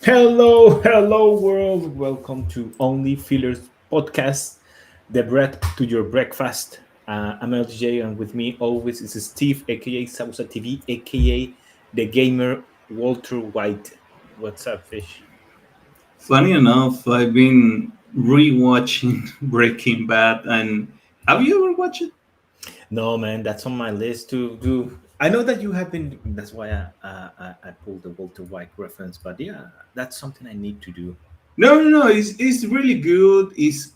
Hello, world. Welcome to OnlyFillers podcast, the bread to your breakfast. I'm LJ, and with me always is Steve, aka Sabusa TV, aka the gamer Walter White. What's up, fish? Funny enough, I've been rewatching Breaking Bad, and have you ever watched it? No, man, that's on my list to do. I know that you have been. That's why I pulled the Walter White reference, but yeah, that's something I need to do. No. It's really good. It's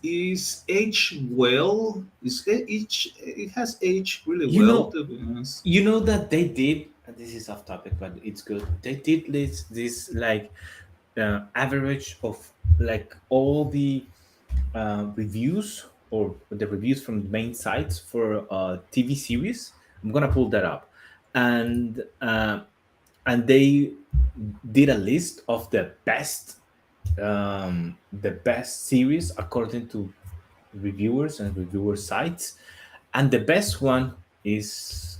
aged well. It has aged really You well, know, to be honest. you know that they did. This is off topic, but it's good. They did this like average of like all the reviews or the reviews from the main sites for TV series. I'm gonna pull that up, and they did a list of the best series according to reviewers and reviewer sites, and the best one is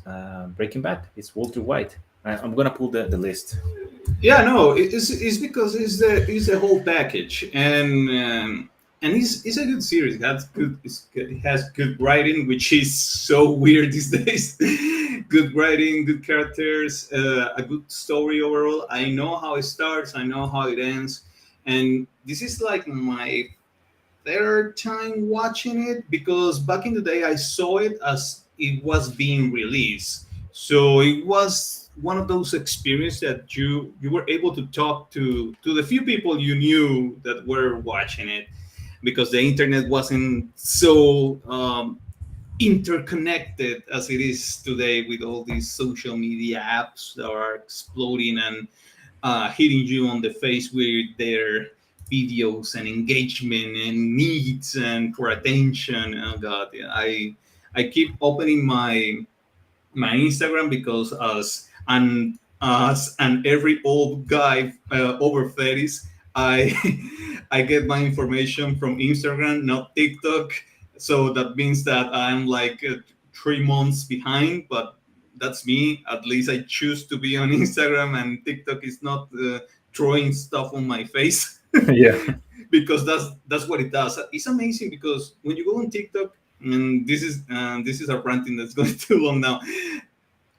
Breaking Bad. It's Walter White. I'm gonna pull the list. Yeah, no, it's because it's the whole package, and it's a good series. It has good writing, which is so weird these days. Good writing, good characters, a good story overall. I know how it starts, I know how it ends, and this is like my third time watching it because back in the day I saw it as it was being released. So it was one of those experiences that you were able to talk to the few people you knew that were watching it because the internet wasn't so interconnected as it is today with all these social media apps that are exploding and hitting you on the face with their videos and engagement and needs and for attention. Oh God, yeah, I keep opening my Instagram because as an every old guy over 30s, I I get my information from Instagram, not TikTok. So that means that I'm like 3 months behind, but that's me. At least I choose to be on Instagram, and TikTok is not throwing stuff on my face Yeah. because that's what it does. It's amazing because when you go on TikTok, and this is a ranting that's going too long now,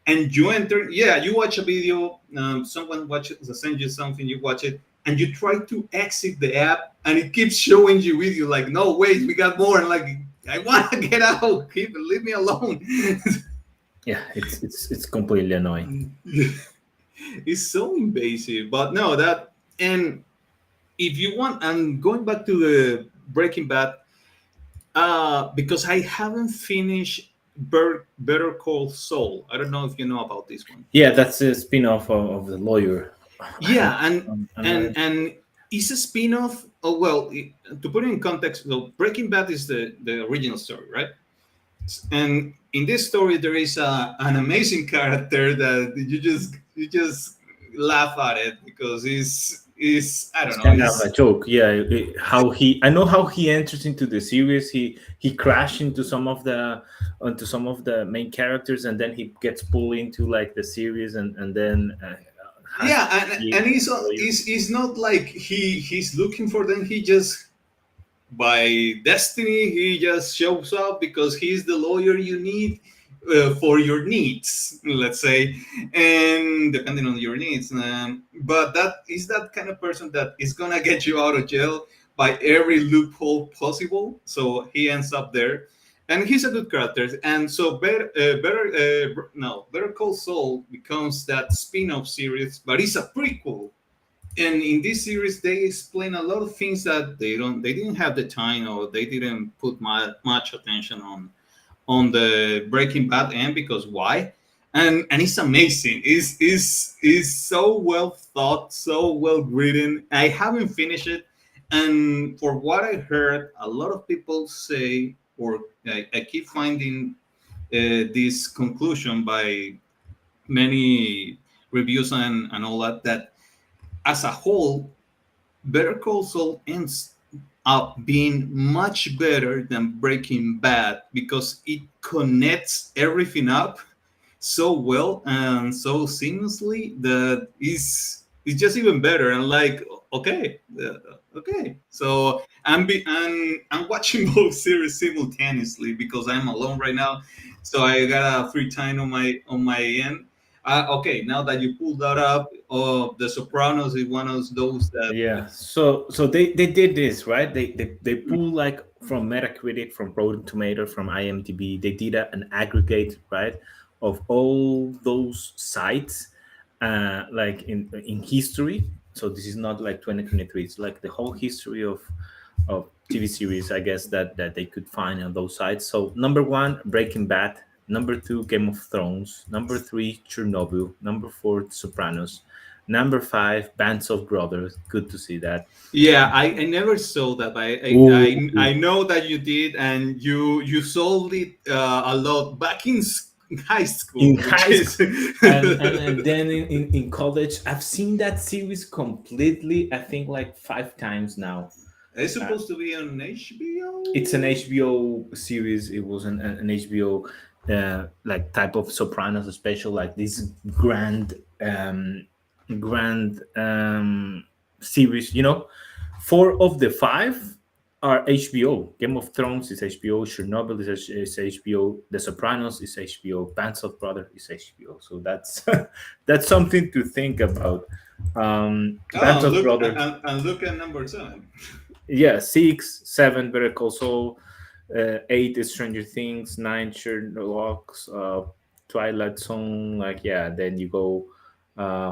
and you enter, yeah, you watch a video, someone watches, send you something, you watch it, and you try to exit the app, and it keeps showing you video like, no, wait, we got more, and like, I want to get out, leave me alone. Yeah, it's completely annoying. It's so invasive, but no, that, and if you want, and going back to the Breaking Bad, because I haven't finished Better Call Saul. I don't know if you know about this one. Yeah, that's a spin-off of the lawyer. I don't. Yeah, and I'm not. and and it's a spin-off. Oh well, to put it in context, so Breaking Bad is the original story, right? And in this story, there is an amazing character that you just laugh at it because is I It's don't know. kind of a Is joke. Yeah, how he. I know how he enters into the series. He crashed into some of the main characters, and then he gets pulled into like the series, and then has Yeah, to and be and he's a lawyer. he's not like he's looking for them. He just by destiny he just shows up because he's the lawyer you need for your needs, let's say, and depending on your needs. But that is that kind of person that is gonna get you out of jail by every loophole possible. So he ends up there, and he's a good character. And so Better Call Saul becomes that spin-off series, but it's a prequel, and in this series they explain a lot of things that they didn't have the time, or they didn't put much attention on the Breaking Bad end, because why. And it's amazing. Is so well thought, so well written. I haven't finished it, and for what I heard, a lot of people say, or I keep finding this conclusion by many reviews and all that, that as a whole, Better Call Saul ends up being much better than Breaking Bad because it connects everything up so well and so seamlessly that it's just even better. And like Okay, okay. So I'm watching both series simultaneously because I'm alone right now. So I got a free time on my end. Okay, now that you pulled that up, The Sopranos is one of those that. Yeah. So they did this, right? They pull like from Metacritic, from Rotten Tomato, from IMDb. They did an aggregate, right, of all those sites, like in history. So this is not like 2023. It's like the whole history of TV series, I guess, that they could find on those sites. So number one, Breaking Bad. Number two, Game of Thrones. Number three, Chernobyl. Number four, Sopranos. Number five, Bands of Brothers. Good to see that. Yeah, I never saw that, but I Ooh, know that you did, and you sold it a lot back in high in school, which high school, is. and then in college, I've seen that series completely. I think like five times now. It's Uh, supposed to be on it's an HBO. HBO series. It was an HBO like type of Sopranos special, like this grand series. Four of the five are HBO. Game of Thrones is HBO. Chernobyl is HBO. The Sopranos is HBO. Bands of Brothers is HBO. So that's that's something to think about. Bands Oh, of Brothers, and look at number 7. yeah, six, seven, Better Call Saul, eight is Stranger Things, nine Sherlock, Twilight Zone, like yeah. Then you go,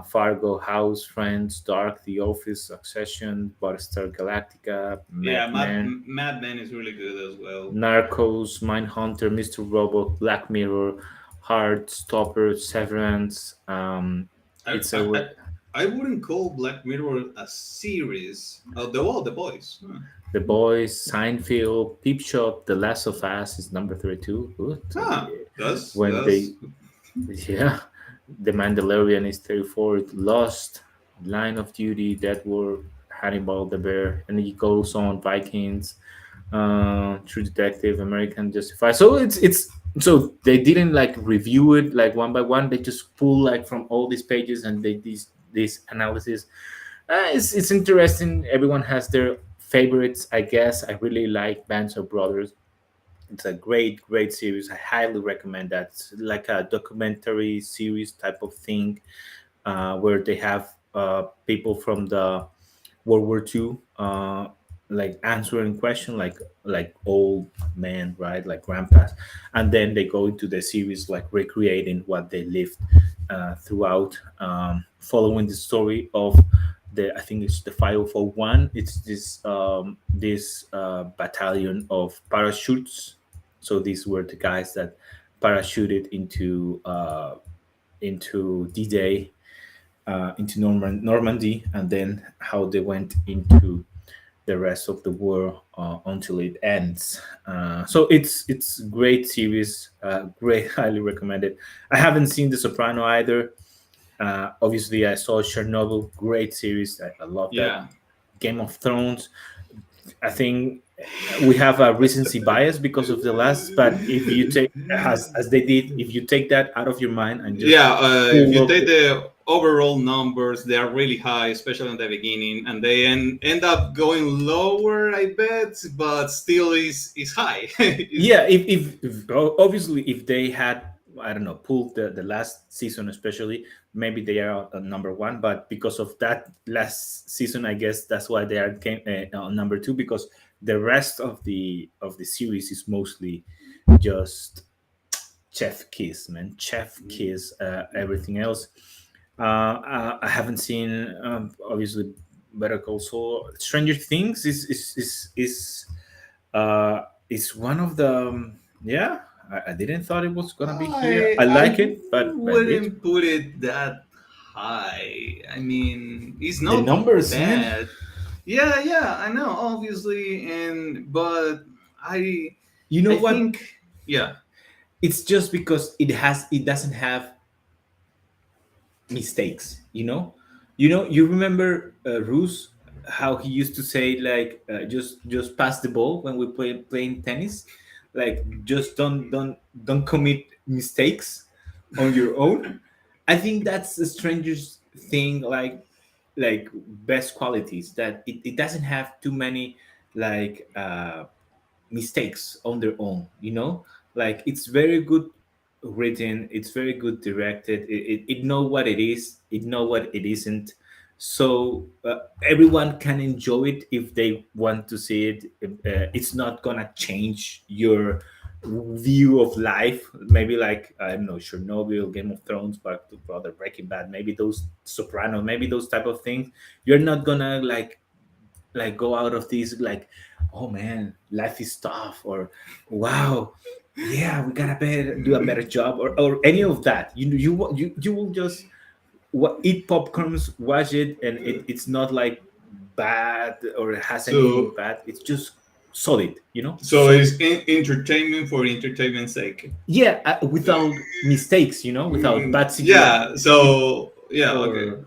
Fargo, House, Friends, Dark, The Office, Succession, Battlestar Galactica, Yeah, Mad Men, Mad Men is really good as well. Narcos, Mindhunter, Mr. Robot, Black Mirror, Heartstopper, Severance. I, It's a I, I re- I wouldn't call Black Mirror a series. Oh, the boys. Huh. The Boys, Seinfeld, Peep Shop, The Last of Us is number 32. Good. Huh. When they, That's yeah, The Mandalorian is 34th. Lost, Line of Duty, Dead War, Hannibal the Bear, and it goes on. Vikings, True Detective, American Justified. So it's so they didn't like review it like one by one. They just pull like from all these pages and they this analysis. It's interesting. Everyone has their favorites, I guess. I really like Bands of Brothers. It's a great series. I highly recommend that. It's like a documentary series type of thing, where they have people from the World War II, like answering question, like old men, right, like grandpas, and then they go into the series like recreating what they lived throughout, following the story of the, I think it's the 501. It's this battalion of parachutes. So these were the guys that parachuted into D-Day, into Normandy, and then how they went into the rest of the war until it ends. So it's great series, great, highly recommended. I haven't seen The Soprano either. Obviously, I saw Chernobyl, great series. I love that. yeah. Game of Thrones. I think we have a recency bias because of the last, but if you take, as they did, if you take that out of your mind and just Yeah, if pull you up take the overall numbers, they are really high, especially in the beginning, and they end up going lower, I bet, but still is high. yeah, if obviously if they had, I don't know, pulled the last season, especially, maybe they are number one, but because of that last season, I guess that's why they are on number two, because the rest of the series is mostly just chef kiss, man, chef kiss. Everything else, I haven't seen, obviously, Better Call Saul. Stranger Things uh is one of the, yeah, I didn't thought it was gonna be here. I I like it, but I did. wouldn't put it that high. I mean, it's The not numbers, man. bad. Yeah, yeah, I know, obviously, and but I You know I what? think yeah. It's just because it doesn't have mistakes. You remember, Rus, how he used to say, like, just pass the ball when we playing tennis, like, just don't commit mistakes on your own. I think that's the strangest thing, like, like best qualities, that it doesn't have too many like mistakes on their own, like it's very good written, it's very good directed, it know what it is, it know what it isn't. So everyone can enjoy it if they want to see it. It's not gonna change your view of life, maybe like, I don't know, Chernobyl, Game of Thrones, but Brother, Breaking Bad, maybe those Soprano, maybe those type of things. You're not gonna like go out of this like, oh man, life is tough, or wow, yeah, we gotta do a better job, or any of that. You will just eat popcorns, watch it, and it's not like bad or it has anything So bad. It's just solid, so solid. it's entertainment for entertainment's sake. Yeah, without mistakes, without bad CGI, Yeah. So yeah. Okay.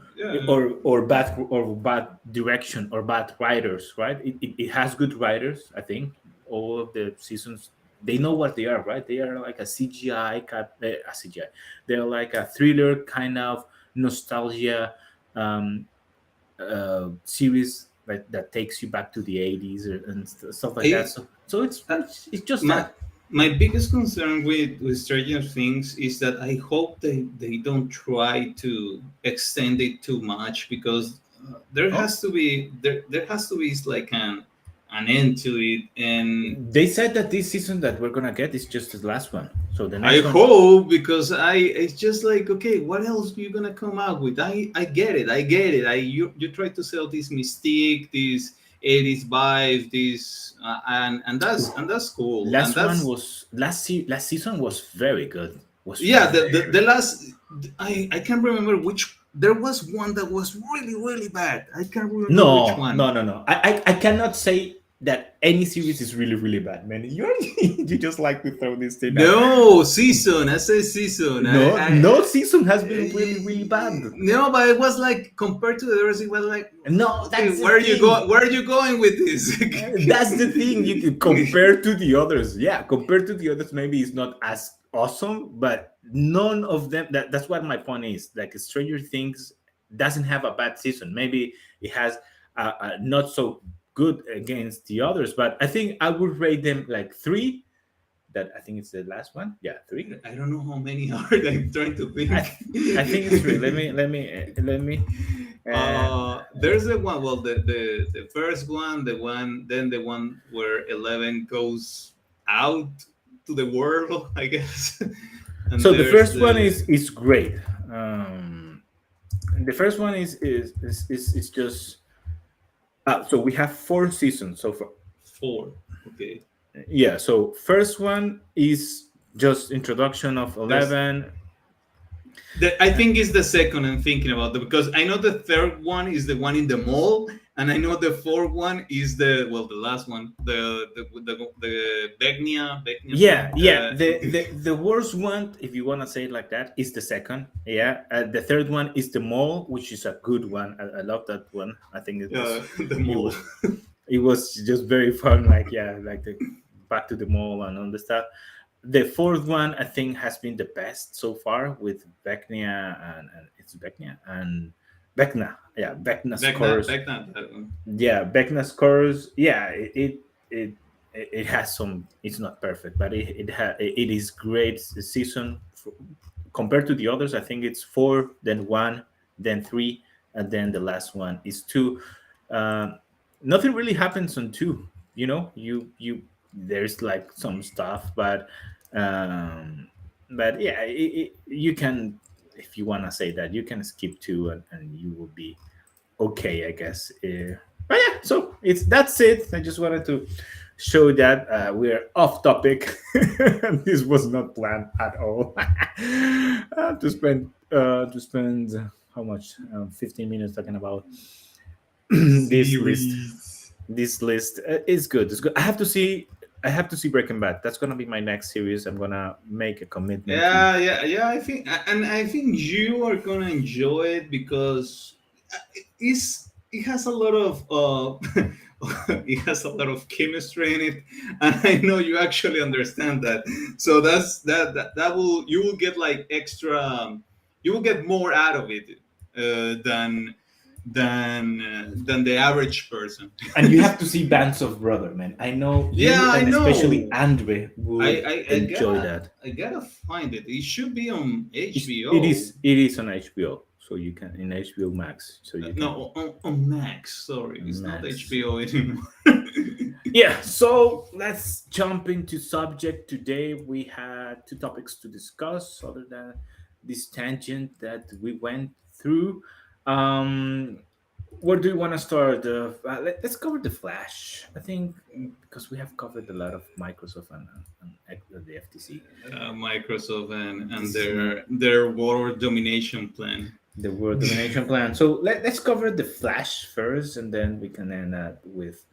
or Yeah. or bad direction or bad writers, right? It has good writers, I think. All of the seasons, they know what they are, right? They are like a CGI. They're like a thriller kind of nostalgia um, series that takes you back to the 80s and stuff like that. I, So it's just my that. my biggest concern with Stranger Things is that I hope they don't try to extend it too much, because Oh, there has to be like an end to it. And they said that this season that we're gonna get is just the last one. So the I next one. hope, because I it's just like, okay, what else you gonna come out with? I get it, I get it. You try to sell this mystique, this 80s vibe, this and that's cool, and Last one that's was last season was very good. Was yeah. very The last, I can't remember which. There was one that was really really bad. I can't remember which no, one. no, no, no. I cannot say that any series is really really bad, man. You just like to throw this thing out. No season. I say season. No season has been really really bad. No, but it was like, compared to the others, it was like, No, okay, that's the where are you going? thing. Where are you going with this? That's the thing. You can compare to the others. Yeah, compared to the others, maybe it's not as awesome, but none of them. That's what my point is. Like Stranger Things doesn't have a bad season. Maybe it has not so good against the others, but I think I would rate them like three. That I think it's the last one. Yeah, three. I don't know how many are. I'm trying to I think. th- I think it's three. Let me. Uh, There's the one. Well, the first one, the one, then the one where 11 goes out to the world, I guess. And so the there's first one the is great. Um, the first one is just so we have four seasons so far. four. Okay. Yeah, so first one is just introduction of There's 11. I think it's the second I'm thinking about, because I know the third one is the one in the mall, and I know the fourth one is the last one, the Begnia Yeah, thing. yeah, the worst one, if you want to say it like that, is the second. Yeah, the third one is the mall, which is a good one. I love that one. I think The it mall. was it was just very fun, like, yeah, like the back to the mall and all the stuff. The fourth one, I think, has been the best so far with Vecnia, and it's Vecnia and Vecna. Yeah, Vecna scores. That one. Yeah, Vecna scores. Yeah, it has some. It's not perfect, but it is great season compared to the others. I think it's four, then one, then three, and then the last one is two. Um, Nothing really happens on two. You there's like some stuff, um, but yeah, you can, if you want to say that, you can skip two, and you will be okay, I guess. But yeah, so that's it. I just wanted to show that we're off topic. This was not planned at all. To spend how much? 15 minutes talking about this list. Series. This list is good. It's good. I have to see Breaking Bad. That's gonna be my next series. I'm gonna make a commitment to. Yeah. I think you are gonna enjoy it, because it has a lot of it has a lot of chemistry in it, and I know you actually understand that. So that will you will get like extra. You will get more out of it than. than the average person. And you have to see Bands of Brother, man. I know Yeah, you I and especially know. Andre I, would I I enjoy gotta that. I gotta find it. It should be on It HBO. is it is on HBO, so you can in HBO Max, so you can No, on Max. Sorry, it's not Max. HBO anymore. Yeah, so let's jump into subject. Today we had two topics to discuss other than this tangent that we went through. Um, where do you want to start? Let's cover the Flash. I think because we have covered a lot of Microsoft and the FTC. Microsoft and This man, their world domination plan. the world domination plan. So let's cover the Flash first, and then we can end up with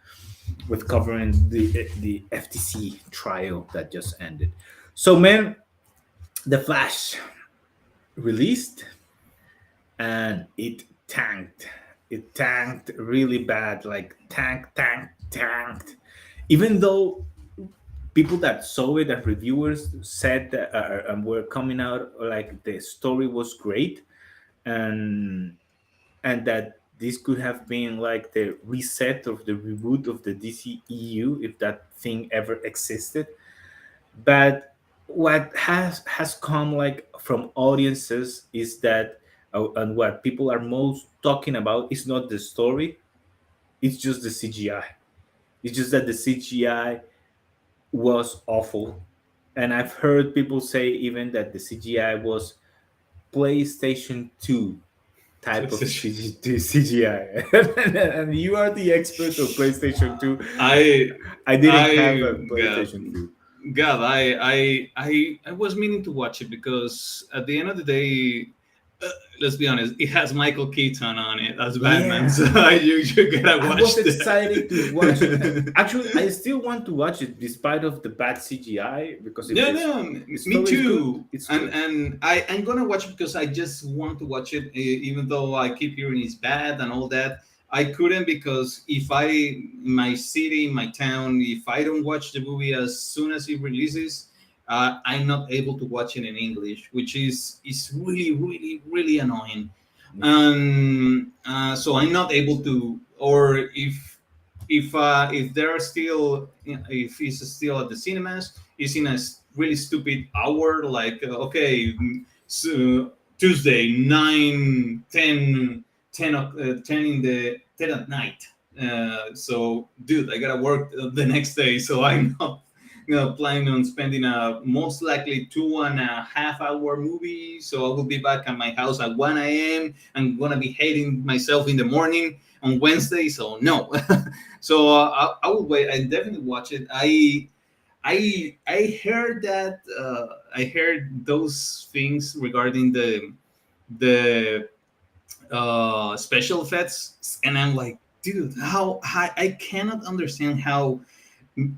covering the FTC trial that just ended. So, man, the Flash released and it tanked. It tanked really bad, like tanked. Even though people that saw it and reviewers said that and were coming out like the story was great, and that this could have been like the reset of the reboot of the DCEU if that thing ever existed. But what has come like from audiences is that and what people are most talking about is not the story, it's just the CGI. It's just that the CGI was awful, and I've heard people say even that the CGI was PlayStation 2 type of CGI. And you are the expert of PlayStation 2. I I didn't have I a God, PlayStation 2. God, I was meaning to watch it because at the end of the day, uh, let's be honest, it has Michael Keaton on it as Batman, so Yeah, you gotta I watch was excited to watch it. that. Actually, I still want to watch it despite of the bad CGI because if No, this no, the me story is good, too. it's And good. I'm gonna watch it because I just want to watch it, even though I keep hearing it's bad and all that. I couldn't because if I, in my city, in my town, if I don't watch the movie as soon as it releases, I'm not able to watch it in English, which is really, really, really annoying. So I'm not able to, or if they're still, if it's still at the cinemas, it's in a really stupid hour, like okay, so Tuesday 9 10 10 in the 10 at night. So dude, I gotta work the next day, so I'm not planning on spending a most likely 2.5 hour movie. So I will be back at my house at 1 a.m. I'm gonna be hating myself in the morning on Wednesday. So no. So I will wait. I definitely watch it. I heard that I heard those things regarding the special effects, and I'm like, dude, how I cannot understand how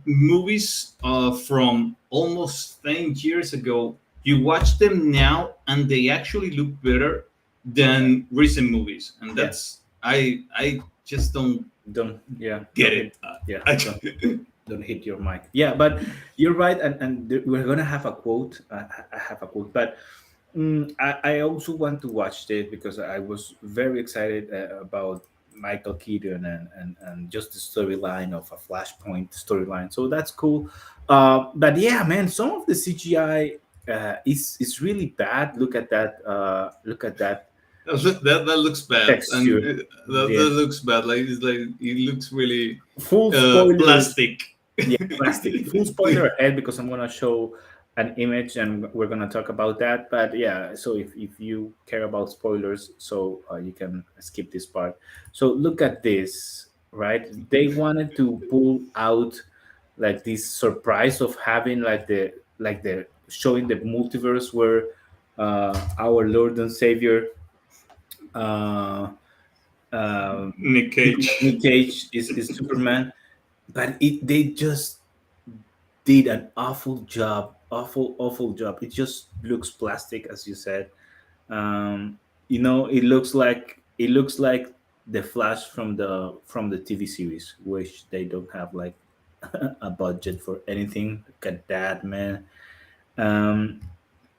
movies from almost 10 years ago, you watch them now and they actually look better than recent movies, and Yeah, that's I just don't don't yeah get don't it. hit yeah I, don't hit your mic. Yeah, but you're right, and we're gonna have a quote. I have a quote, but I also want to watch it because I was very excited about Michael Keaton and just the storyline of a Flashpoint storyline. So that's cool. But yeah, man, some of the CGI is really bad. Look at that. Look at that that looks bad, and texture. that Yeah. looks bad. Like it's like it looks really Full spoilers. plastic. Yeah, plastic. Full spoiler ahead because I'm gonna show an image and we're gonna talk about that. But yeah, so if you care about spoilers, so you can skip this part. So look at this, right? They wanted to pull out like this surprise of having like the showing the multiverse where our Lord and Savior uh, um, Nick Cage. Nick Cage is Superman, but they just did an awful job. It just looks plastic, as you said. It looks like the Flash from the TV series, which they don't have like a budget for anything. Look at that, man. Um,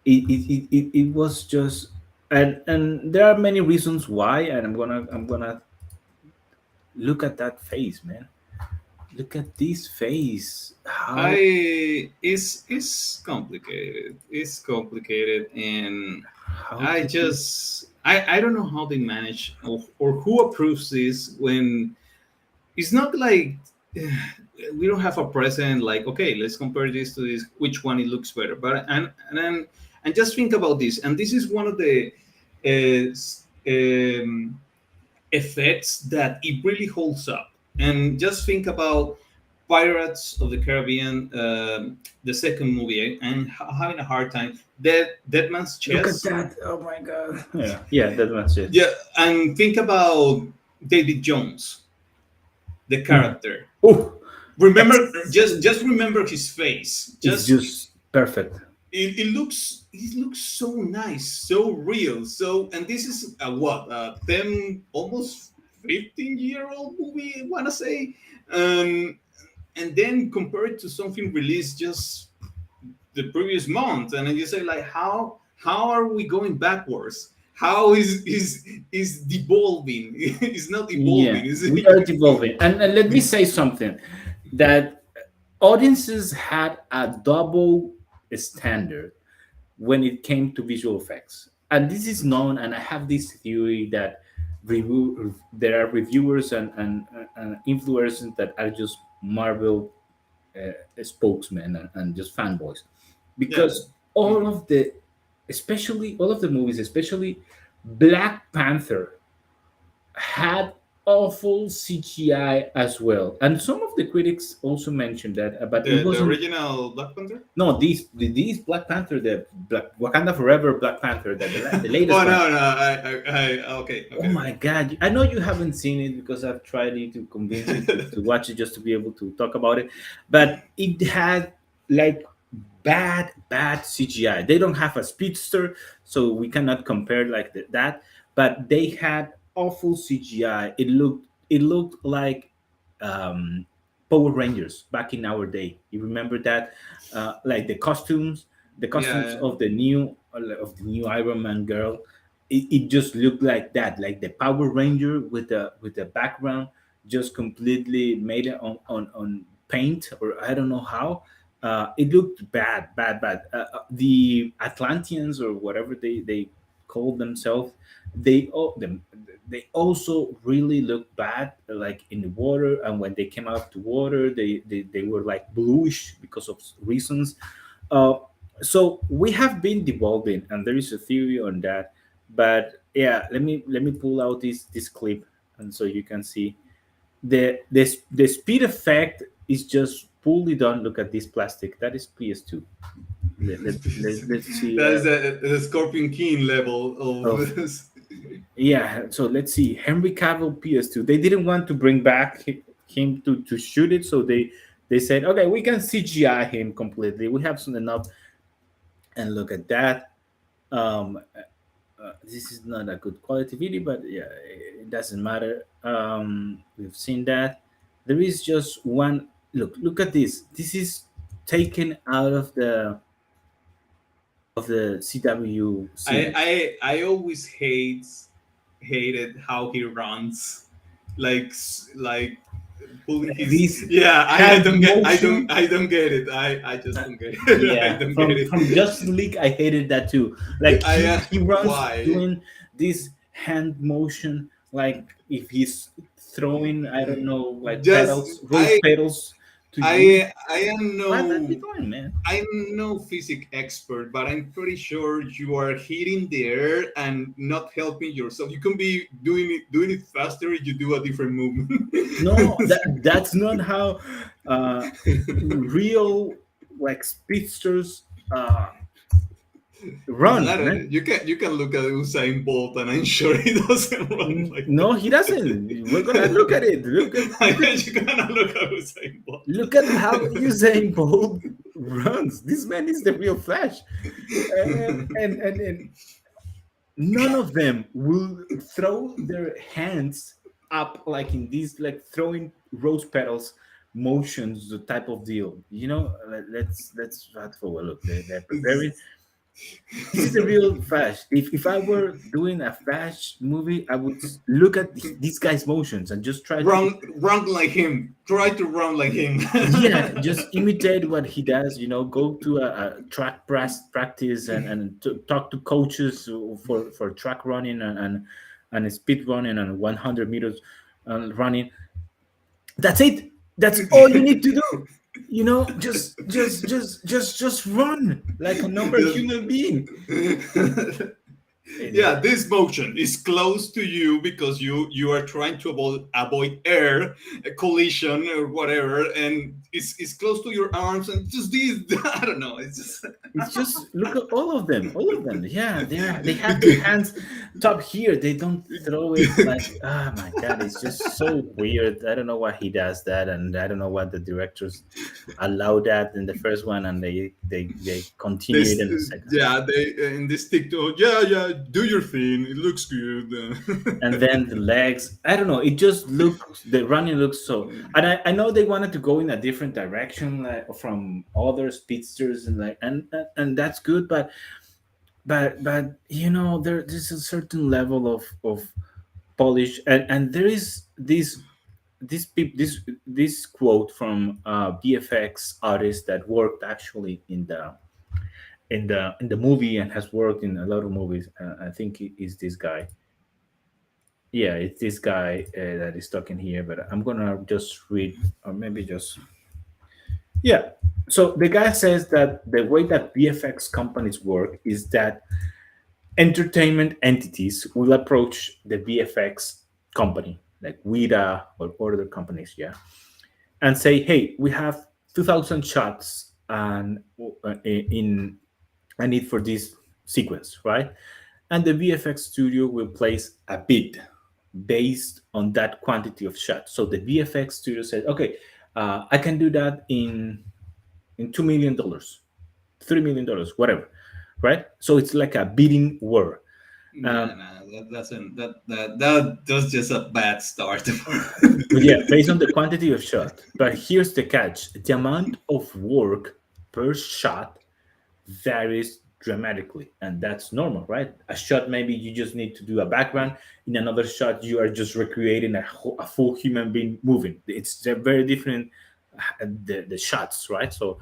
it was just. And there are many reasons why, and I'm gonna look at that face, man. Look at this face. How It's complicated. It's complicated, and how I did this? just I don't know how they manage, or who approves this when it's not like we don't have a precedent like, okay, let's compare this to this, which one it looks better. But and just think about this, and this is one of the effects that it really holds up. And just think about Pirates of the Caribbean, the second movie, and having a hard time. Dead Man's Look at Chest. that! Oh my god! Yeah, that was it. Yeah, and think about David Jones, the Mhm. character. Oh, Remember, excellent! just remember his face. It's Just just perfect. it looks so nice, so real. So, and this is a what, 10, almost 15-year-old movie, I want to say. um and then compared to something released just the previous month, and then you say like, how are we going backwards? How is devolving? It's not Yeah, evolving, is we it? are devolving. And let me say something that audiences had a double standard when it came to visual effects. And this is known, and I have this theory that there are reviewers and influencers that are just Marvel spokesmen and just fanboys. Yeah. Because all of the, especially all of the movies, especially Black Panther, had awful CGI as well. And some of the critics also mentioned that, but it The wasn't. original Black Panther. No, these Black Panther, the Black Wakanda Forever Black Panther, the latest Oh one. no, no, okay, Oh okay, my God! I know you haven't seen it because I've tried to convince you okay. to watch it just to be able to talk about it, but it had like bad CGI. They don't have a speedster, so we cannot compare like that. But they had awful CGI. It looked like um, Power Rangers back in our day. You remember that, like the costumes Yeah, of the new Iron Man girl. It just looked like that, like the Power Ranger with the background just completely made it on paint, or I don't know how. It looked bad. The Atlanteans, or whatever they called themselves, they also really looked bad, like in the water. And when they came out to water, they were like bluish because of reasons. Uh, so we have been devolving, and there is a theory on that. But yeah, let me pull out this clip, and so you can see the speed effect is just poorly done. Look at this plastic. That is PS2. Let's see. that is the Scorpion King level Of of this. Yeah, so let's see. Henry Cavill PS2. They didn't want to bring back him to shoot it, so they said, okay, we can CGI him completely. We have some enough. And look at that. This is not a good quality video, but yeah, it doesn't matter. We've seen that. There is just one. Look at this. This is taken out of the CW series. I always hated how he runs, like pulling his. This Yeah, hand motion. I don't get it. I just don't get it. I Yeah, don't get from Justice it. League, I hated that too. Like I he runs why doing this hand motion, like if he's throwing, I don't know, like just pedals, rose petals to you. I am What are you no doing, man? I'm no physics expert, but I'm pretty sure you are hitting there and not helping yourself. You can be doing it faster if you do a different movement. No, that's not how uh, real like speedsters It's run, not man. you can look at Usain Bolt and I'm sure he doesn't run like No, he doesn't. We're gonna look at it. I guess you gonna look at Usain Bolt. Look at how Usain Bolt runs. This man is the real Flash, and none of them will throw their hands up like in these, like throwing rose petals motions, the type of deal. Let's fast forward. Look, they're preparing. This is a real Flash. If I were doing a Flash movie, I would look at this guy's motions and just try to, Run like him. Try to run like him. yeah, just imitate what he does. Go to a track practice and talk to coaches for track running and speed running and 100 meters running. That's it. That's all you need to do. Just run like a normal human being. Just- yeah, Anyway, this motion is close to you because you are trying to avoid air a collision or whatever, and it's close to your arms, and just this. I don't know. It's just it's just look at all of them. Yeah, they have their hands top here. They don't throw it like, oh my god, it's just so weird. I don't know why he does that, and I don't know why the directors allow that in the first one, and they continue it this. in the second. Yeah, they in this TikTok. Yeah, yeah. Do your thing. It looks good. And then the legs, I don't know, it just looks, the running looks so, and I know they wanted to go in a different direction, like from other speedsters, and like and that's good, but there's a certain level of polish, and there is this quote from VFX artist that worked actually in the movie and has worked in a lot of movies. I think it is this guy. Yeah, it's this guy that is talking here, but I'm gonna just read, or maybe just, yeah. So the guy says that the way that VFX companies work is that entertainment entities will approach the VFX company, like WIDA or other companies, yeah, and say, "Hey, we have 2,000 shots, and in I need for this sequence, right?" And the VFX studio will place a bid based on that quantity of shots. So the VFX studio said, "Okay, I can do that in $2 million, $3 million, whatever." Right? So it's like a bidding war. Yeah, Um, no, that's just a bad start. but yeah, based on the quantity of shot. But here's the catch: the amount of work per shot varies dramatically, and that's normal, right? A shot, maybe you just need to do a background. In another shot, you are just recreating a full human being moving. It's very different, the shots, right? So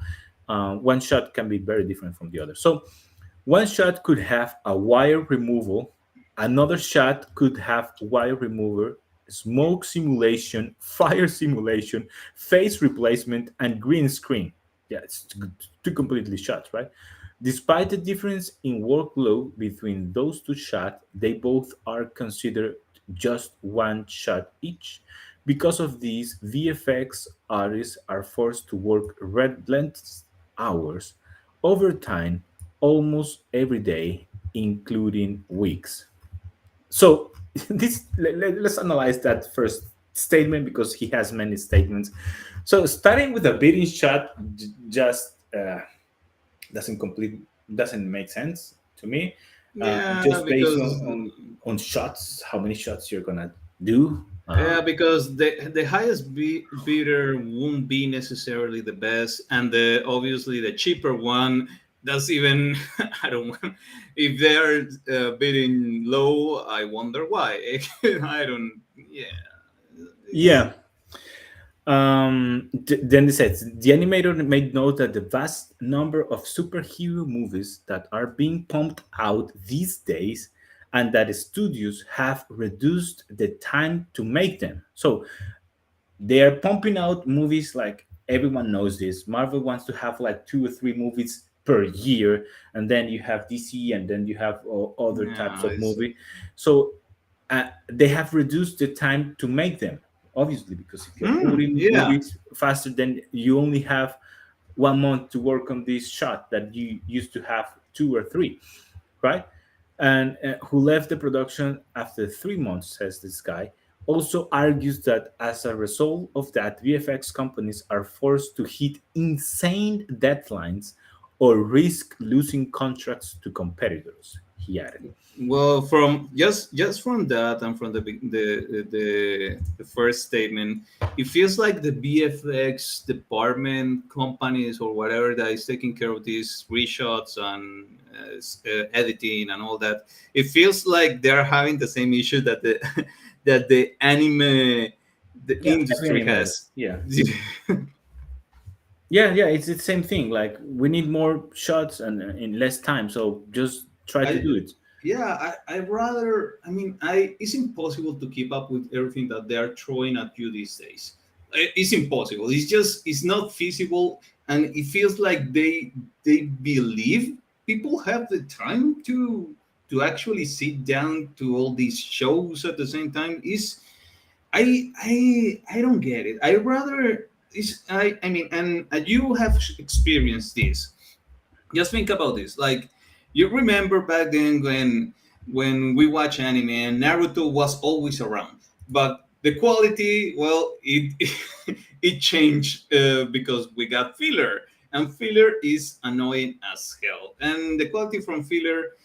one shot can be very different from the other. So one shot could have a wire removal, another shot could have wire remover, smoke simulation, fire simulation, face replacement, and green screen. Yeah, it's two completely shots, right? Despite the difference in workload between those two shots, they both are considered just one shot each. Because of these, VFX artists are forced to work relentless hours, overtime, almost every day, including weeks. So let's analyze that first statement because he has many statements. So starting with a bidding shot, just doesn't complete doesn't make sense to me. Yeah, Just based on, because on shots, how many shots you're gonna do. yeah, because the highest bidder won't be necessarily the best, and the obviously the cheaper one. That's even I don't want if they're bidding low. I wonder why. I don't. Yeah, it's, Yeah. Then it says the animator made note that the vast number of superhero movies that are being pumped out these days, and that studios have reduced the time to make them. So they are pumping out movies, like everyone knows this. Marvel wants to have like 2 or 3 movies per year, and then you have DC, and then you have other types no, of it's movie. So they have reduced the time to make them, obviously, because if you're putting yeah. movies faster, then you only have 1 month to work on this shot that you used to have 2 or 3, right? And who left the production after 3 months, says this guy, also argues that as a result of that, VFX companies are forced to hit insane deadlines or risk losing contracts to competitors. he added. Well, from just from that and from the first statement, it feels like the BFX department, companies or whatever that is taking care of these reshots and editing and all that. It feels like they're having the same issue that the that the anime the Yeah, every industry animator. has. Yeah. Yeah, yeah, it's the same thing. Like we need more shots and in less time, so just try to I do it. Yeah, I rather, I mean, it's impossible to keep up with everything that they are throwing at you these days. It's impossible. It's not feasible, and it feels like they believe people have the time to actually sit down to all these shows at the same time. Is I don't get it. I rather is I mean, and you have experienced this. Just think about this. Like, you remember back then when we watch anime and Naruto was always around, but the quality, well, it it changed because we got filler, and filler is annoying as hell, and the quality from filler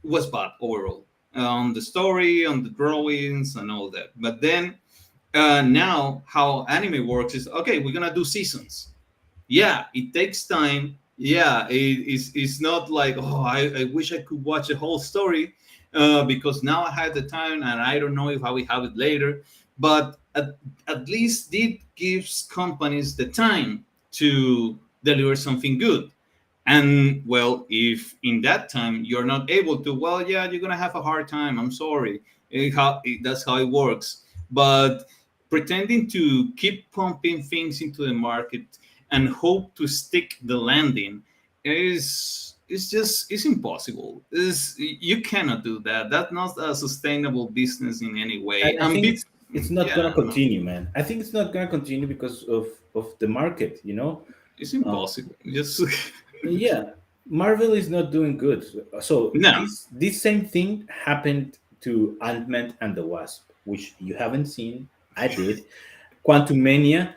was bad overall on the story, on the drawings, and all that. But then now how anime works is okay. We're gonna do seasons. Yeah, it takes time. Yeah, it's not like, oh, I wish I could watch the whole story because now I have the time and I don't know if I will have it later. But at least it gives companies the time to deliver something good. And well, if in that time you're not able to, well, yeah, you're gonna have a hard time. I'm sorry. That's how it works. But pretending to keep pumping things into the market and hope to stick the landing is impossible. You cannot do that. That's not a sustainable business in any way. And I think it's not gonna Yeah, no, continue, man. I think it's not gonna continue because of the market. it's Uh, impossible. Just yeah, Marvel is not doing good. So no. this same thing happened to Ant-Man and the Wasp, which you haven't seen. I did. Quantum Mania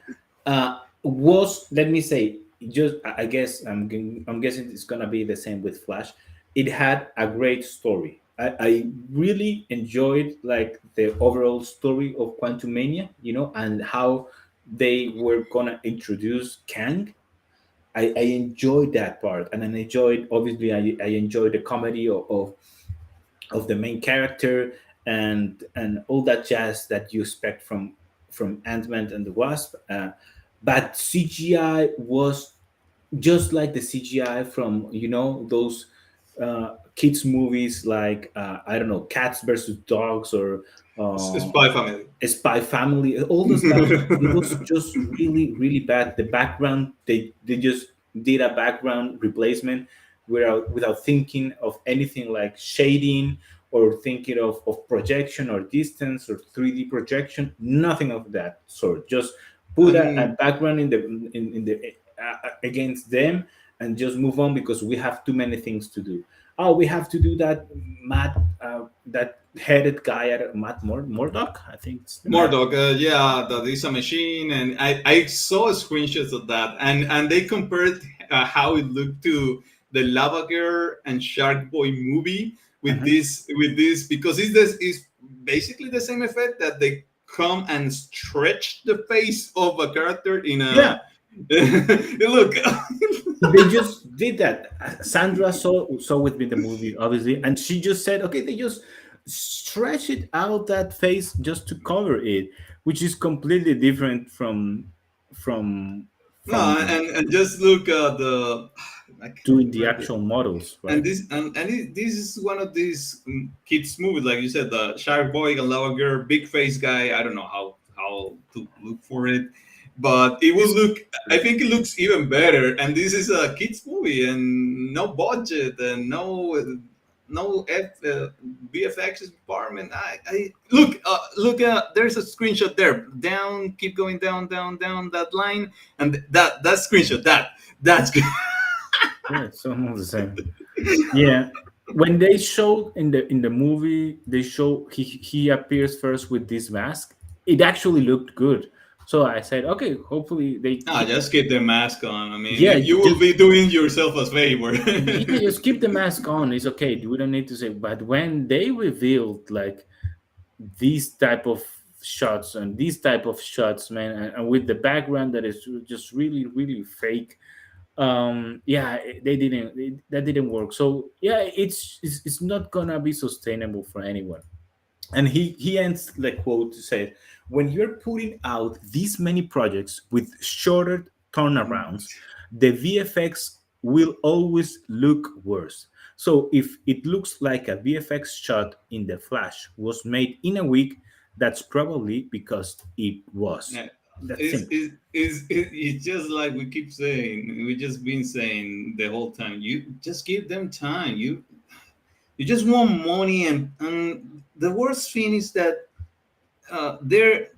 was, let me say, just I guess I'm guessing it's gonna be the same with Flash. It had a great story. I really enjoyed like the overall story of Quantum Mania, and how they were gonna introduce Kang. I enjoyed that part, and I enjoyed, obviously, I enjoyed the comedy of the main character, and all that jazz that you expect from Ant-Man and the Wasp. But CGI was just like the CGI from those kids movies, like I don't know, Cats versus Dogs, or uh, Spy Family. Spy Family, all the stuff. It was just really, really bad. The background, they just did a background replacement without thinking of anything like shading, or thinking of projection or distance or 3D projection. Nothing of that sort. Just put a And background in the against them, and just move on, because we have too many things to do. Oh, we have to do that Matt, that headed guy at Murdoch, I think it's the name. Mordok, yeah, that is a machine, and I saw screenshots of that, and they compared how it looked to the Lava Girl and Shark Boy movie Uh-huh. with this because is basically the same effect that they come and stretch the face of a character in Yeah, a look. they just did that. Sandra saw with me the movie, obviously, and she just said, okay, they just stretch it out that face just to cover it, which is completely different from No, from and just look at the I can't doing the remember. actual models, And right? this is one of these kids movies, like you said, the Shark Boy and Lava Girl, big face guy. I don't know how to look for it, but it will This look. I think it looks even better. And this is a kids movie and no budget and no VFX department. I look look there's a screenshot there. Down, keep going down that line, and that screenshot that's Yeah, it's almost the same. Yeah, when they show in the movie, they show he appears first with this mask. It actually looked good, So I said, okay, hopefully they Ah, keep. just keep the mask on. I mean, Yeah, you will just be doing yourself a favor. yeah, just keep the mask on. It's okay. We don't need to say. But when they revealed like these type of shots and these type of shots, man, and with the background that is just really, really fake, yeah, they didn't. That didn't work. So yeah, it's not gonna be sustainable for anyone. And he ends the quote to say, when you're putting out these many projects with shorter turnarounds, the VFX will always look worse. So if it looks like a VFX shot in the flash was made in a week, that's probably because it was. Yeah. That's simple. It's just like we keep saying, we just been saying the whole time. You just give them time. You just want money, and the worst thing is that they're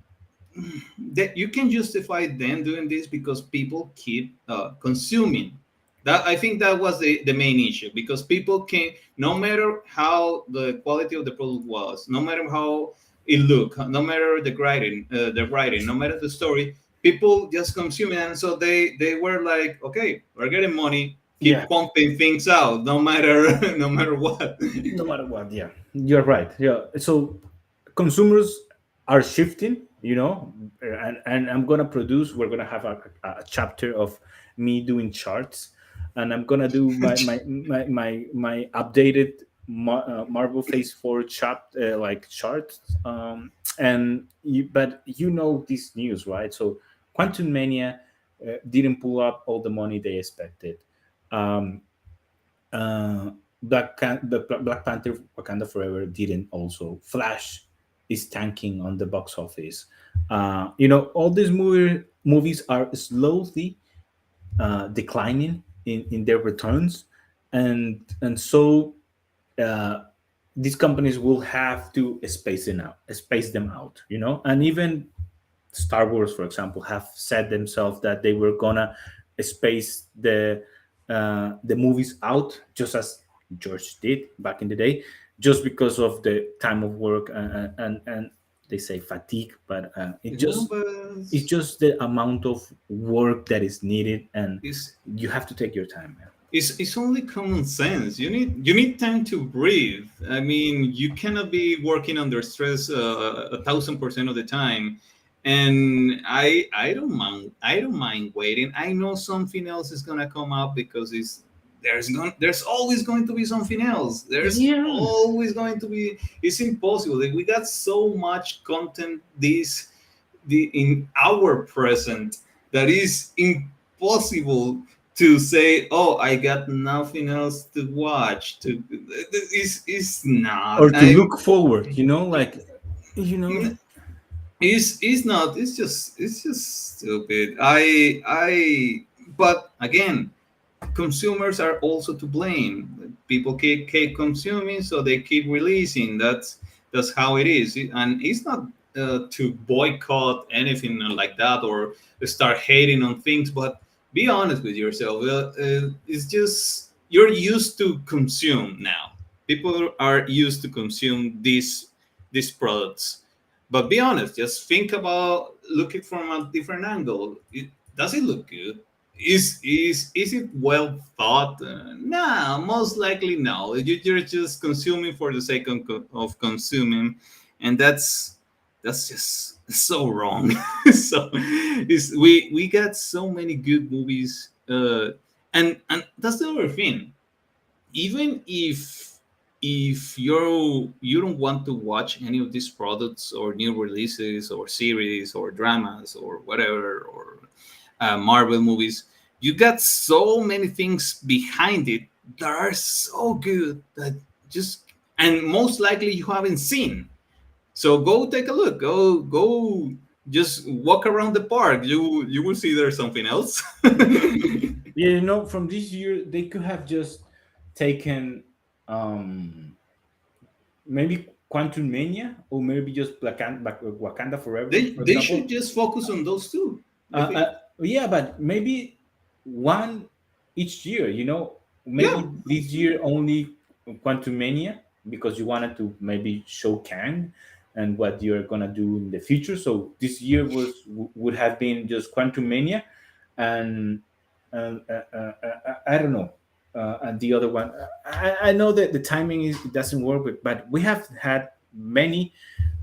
that you can justify them doing this because people keep consuming. That I think that was the main issue, because people can, no matter how the quality of the product was, no matter how it looked, no matter the writing, no matter the story, people just consume it, and so they were like, okay, we're getting money, Yeah, keep pumping things out, no matter no matter what. no matter what. Yeah, you're right. Yeah, so consumers are shifting, and I'm gonna produce. We're gonna have a chapter of me doing charts, and I'm gonna do my updated Marvel Phase 4 like charts. But this news, right? So Quantum Mania didn't pull up all the money they expected. Um, uh, Black Panther Wakanda Forever didn't also. Flash is tanking on the box office. All these movies are slowly declining in their returns, and so uh, these companies will have to space them out. And even Star Wars, for example, have said themselves that they were gonna space the movies out, just as George did back in the day, just because of the time of work and they say fatigue, but No, but it's just the amount of work that is needed, and it's you have to take your time, man. it's only common sense. You need time to breathe. I mean, you cannot be working under stress 1,000% of the time. And I don't mind waiting. I know something else is gonna come up, because there's always going to be something else. There's Yeah, always going to be. It's impossible. Like, we got so much content in our present, that is impossible to say, oh, I got nothing else to watch. It's not. or to look forward, you know. It's not. It's just stupid. But again, consumers are also to blame. People keep consuming, so they keep releasing. That's how it is. And it's not to boycott anything like that, or start hating on things. But be honest with yourself. It's just, you're used to consume now. People are used to consume these products. But be honest. Just think about, look it from a different angle. Does it look good? Is it well thought? Nah, most likely no. You're just consuming for the sake of consuming, and that's just so wrong. So we got so many good movies, and that's the other thing. Even if you don't want to watch any of these products, or new releases, or series, or dramas, or whatever, or Marvel movies, you got so many things behind it that are so good, that just, and most likely you haven't seen. So go take a look. Go just walk around the park. You will see there's something else. Yeah, from this year they could have just taken um maybe Quantum Mania, or maybe just Wakanda Forever, they for they should example. just focus on those two, I Uh, think. uh, yeah, but maybe one each year. Yeah. Maybe this year only Quantum Mania, because you wanted to maybe show Kang, and what you're gonna do in the future. So this year would have been just Quantum Mania, and I don't know, and the other one. I know that the timing it doesn't work, but we have had many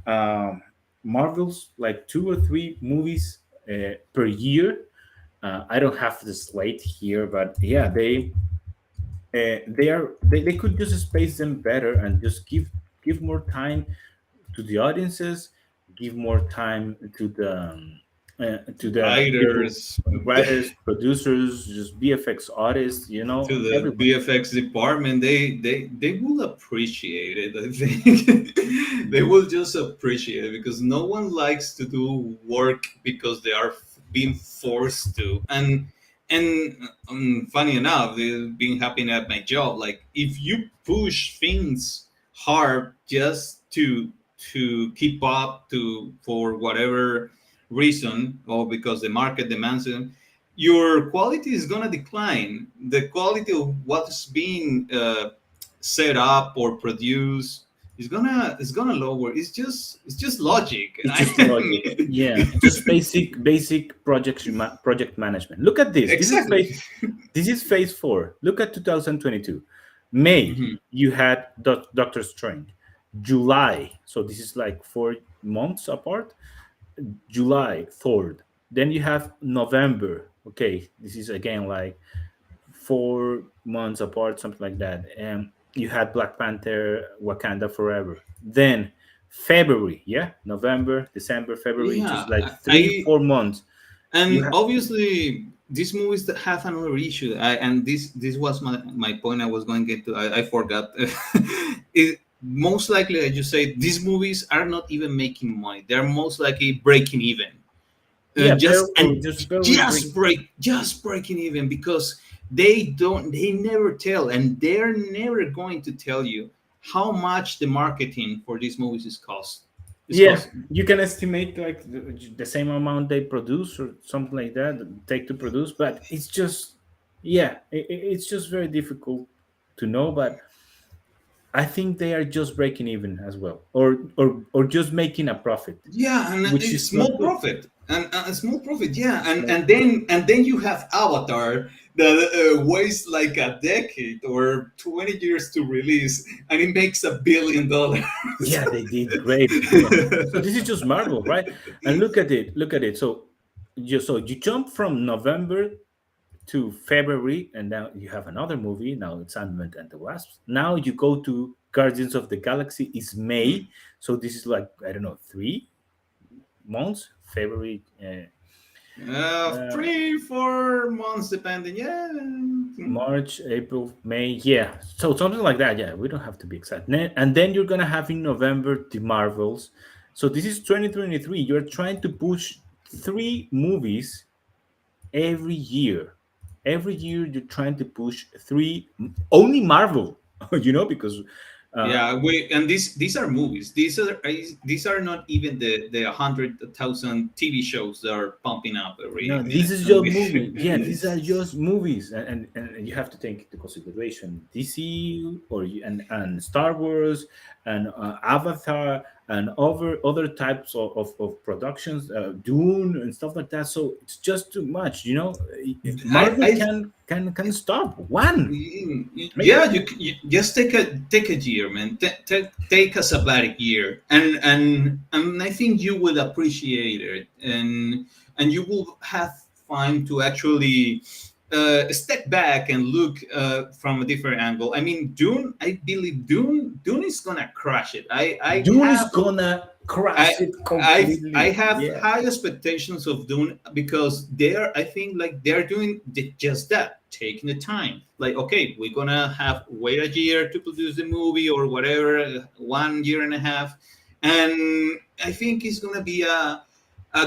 um, Marvels, like 2 or 3 movies per year. I don't have the slate here, but yeah, they could just space them better and just give more time to the audiences, give more time to the people, Writers, writers, producers, just VFX artists, to the everybody. VFX department, they will appreciate it. I think they will just appreciate it because no one likes to do work because they are being forced to. And funny enough, being happy at my job, like if you push things hard just to keep up to for whatever reason or because the market demands it, your quality is gonna decline. The quality of what's being set up or produced is gonna lower. It's just logic. It's just logic. Yeah, just basic project management. Look at this. Exactly. This is phase 4. Look at 2022. May, Mhm. you had Doctor Strange. July, so this is like 4 months apart. July, Thor. Then you have November. Okay, this is again like 4 months apart, something like that. And you had Black Panther, Wakanda Forever. Then February, yeah, November, December, February, Yeah, just like three, I 4 months. You and have, obviously these movies that have another issue. And this was my point. I was going to get to. I forgot. It, most likely, as you say, these movies are not even making money. They're most likely breaking even. yeah, Just and just barely bring. just breaking even because they never tell, and they're never going to tell you how much the marketing for these movies is Yeah, costing. you can estimate like the same amount they produce or something like that take to produce, but it's just, yeah, it's just very difficult to know. But I think they are just breaking even as well, or just making a profit, Yeah, and which it's is not small good. profit, and a small profit. Yeah, and Small and profit. then and then you have Avatar that wastes like a decade or 20 years to release, and it makes $1 billion. Yeah, they did great. Yeah. So this is just Marvel, right? And look at it. Look at it. So you jump from November to February, and now you have another movie. Now it's Ant-Man and the Wasp. Now you go to Guardians of the Galaxy. Is May, so this is like, I don't know, 3 months. February, uh, 3 4 months depending. Yeah. March, April, May. Yeah, so something like that. Yeah, we don't have to be exact. And then you're gonna have in November the Marvels. So this is 2023. You're trying to push 3 movies every year. Every year you're trying to push three, only Marvel, because uh, Yeah, and these are movies. These are not even the 100,000 TV shows that are pumping up every no, this minute. is And just movie. Yeah, these are just movies, and you have to take into consideration DC and Star Wars and Avatar and other types of productions, Dune and stuff like that. So it's just too much. Marvel I can stop one, maybe yeah, two. you just take a year, man. Take a sabbatic year, and I think you will appreciate it, and you will have time to actually step back and look from a different angle. I mean, Dune. I believe Dune is gonna crush it. Dune is gonna I crush it I completely. have Yeah. high expectations of Dune because they're I think like they're doing just that, taking the time. Like, okay, we're gonna have wait a year to produce the movie or whatever, 1 year and a half, and I think it's gonna be a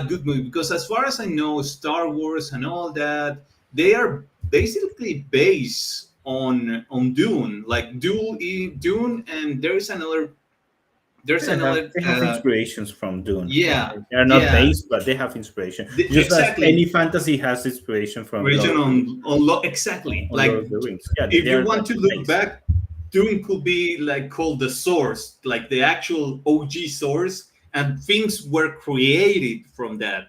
good movie because as far as I know, Star Wars and all that, they are basically based on Dune, like Dune, and there's another They have inspirations from Dune. yeah, They are not yeah, based, but they have inspiration. Just as any exactly. fantasy has inspiration from Lord Region of the Rings. exactly. On Lord Like of the Rings. Yeah, if they you are want like to the look base. back, Dune could be like called the source, like the actual OG source, and things were created from that.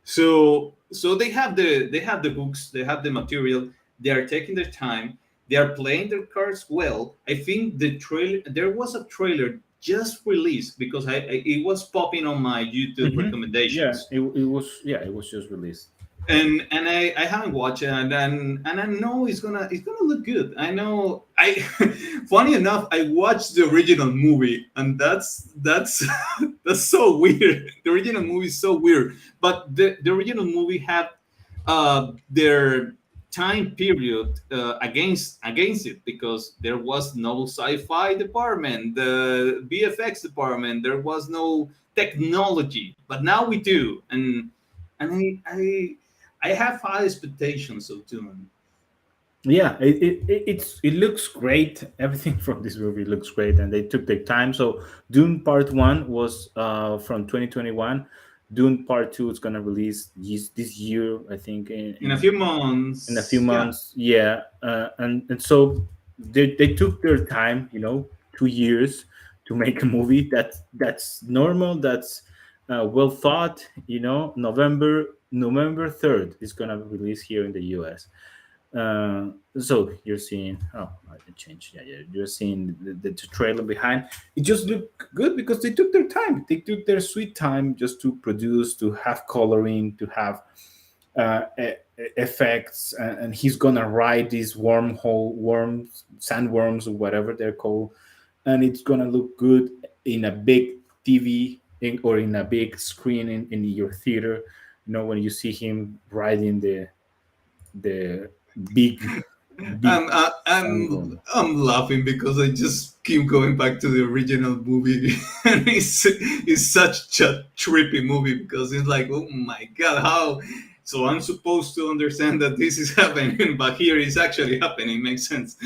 So they have the books, they have the material, they are taking their time, they are playing their cards well. I think the trailer, there was a trailer just released because it was popping on my YouTube Yeah, recommendations, it was just released. and I haven't watched it, and I know it's gonna look good. I know. I Funny enough, I watched the original movie, and that's that's so weird. The original movie is so weird, but the original movie had their time period against it, because there was no sci-fi department, the VFX department, there was no technology, but now we do, and I have high expectations of Dune. Yeah, it looks great. Everything from this movie looks great, and they took their time. So Dune Part One was from 2021. Dune Part Two is gonna release this year, I think, In a few in a few months, yeah. months. Yeah, and so they took their time. 2 years to make a movie. That's normal. That's well thought. November 3rd is gonna release here in the U.S. So you're seeing, oh, I changed. Yeah, you're seeing the trailer behind. It just looked good because they took their time. They took their sweet time just to produce, to have coloring, to have effects, and he's gonna ride these wormhole worms, sandworms, or whatever they're called, and it's gonna look good in a big TV, or in a big screen in your theater. When you see him riding the big big I'm I, sandworm. I'm laughing because I just keep going back to the original movie, and it's such a trippy movie because it's like, oh my god, how? So I'm supposed to understand that this is happening, but here it's actually happening. Makes sense.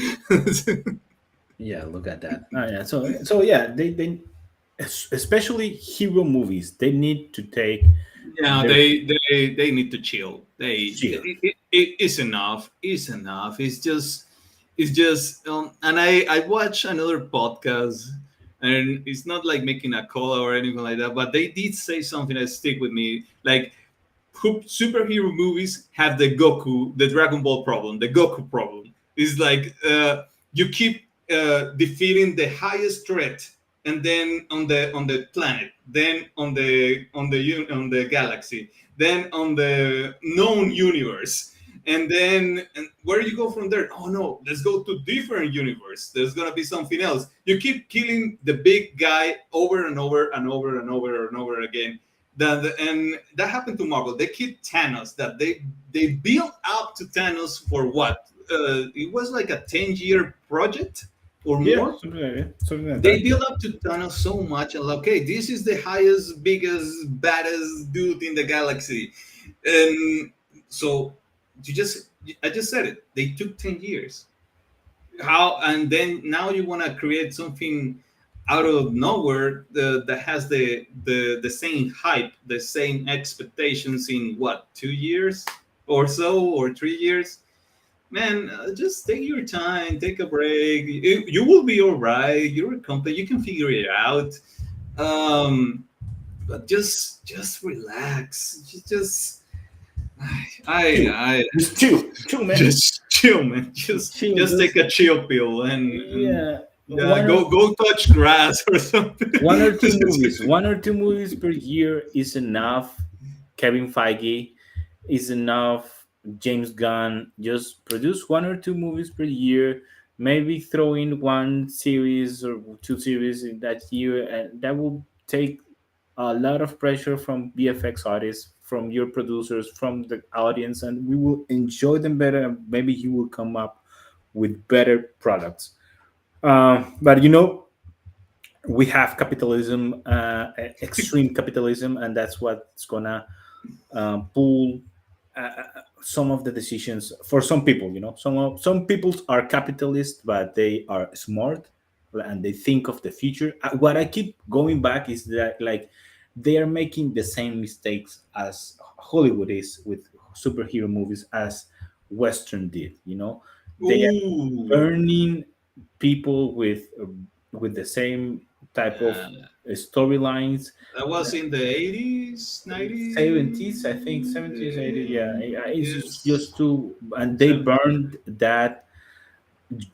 Yeah, look at that. Oh, yeah. So yeah, they especially hero movies, they need to take Yeah, their they need to chill. shield. It's enough. It's enough. It's just and I watch another podcast, and it's not like making a call or anything like that, but they did say something that stick with me. Like, superhero movies have the Dragon Ball problem, the Goku problem. It's like, you keep defeating the highest threat, and then on the planet, then on the galaxy, then on the known universe, and then where you go from there? Oh no, let's go to different universe. There's gonna be something else. You keep killing the big guy over and over and over and over and over again. And that happened to Marvel. They keep Thanos. That they built up to Thanos for what? It was like a 10-year project or Yeah, more. something like They that. build up to Thanos so much, and like, okay, this is the highest, biggest, baddest dude in the galaxy, and so I just said it. They took 10 years. How? And then now you want to create something out of nowhere, that has the same hype, the same expectations in what, 2 years or so, or 3 years. Man, just take your time, take a break. You will be all right. You're a company, you can figure it out. But just relax. Chill. I Just chill, man. just chill, man. just Chill. just take Just a chill pill, and yeah. yeah, go touch grass or something. One or two movies. One or two movies per year is enough. Kevin Feige is enough. James Gunn, just produce one or two movies per year. Maybe throw in one series or two series in that year, and that will take a lot of pressure from VFX artists, from your producers, from the audience, and we will enjoy them better. And maybe you will come up with better products. But we have capitalism, extreme capitalism, and that's what's gonna pull some of the decisions for some people. Some people are capitalists, but they are smart and they think of the future. What I keep going back is that, like, they are making the same mistakes as Hollywood is with superhero movies, as Western did. They are Ooh. burning people with the same type of Uh, storylines. that was in the 80s, 70s, I 90s. think 70s, 80s. Yeah, it's Yes, just too, and they 70s. burned that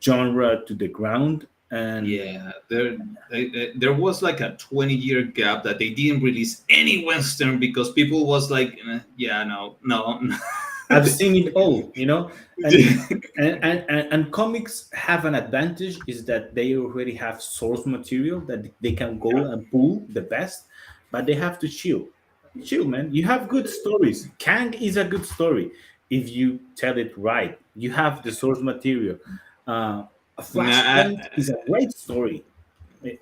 genre to the ground. And Yeah, there was like a 20-year gap that they didn't release any Western because people was like, yeah, no, no. I've seen it all, and and comics have an advantage is that they already have source material that they can go and pull the best, but they have to chill. Chill, man. You have good stories. Kang is a good story if you tell it right. You have the source material. A Nah, Flashpoint is a great story,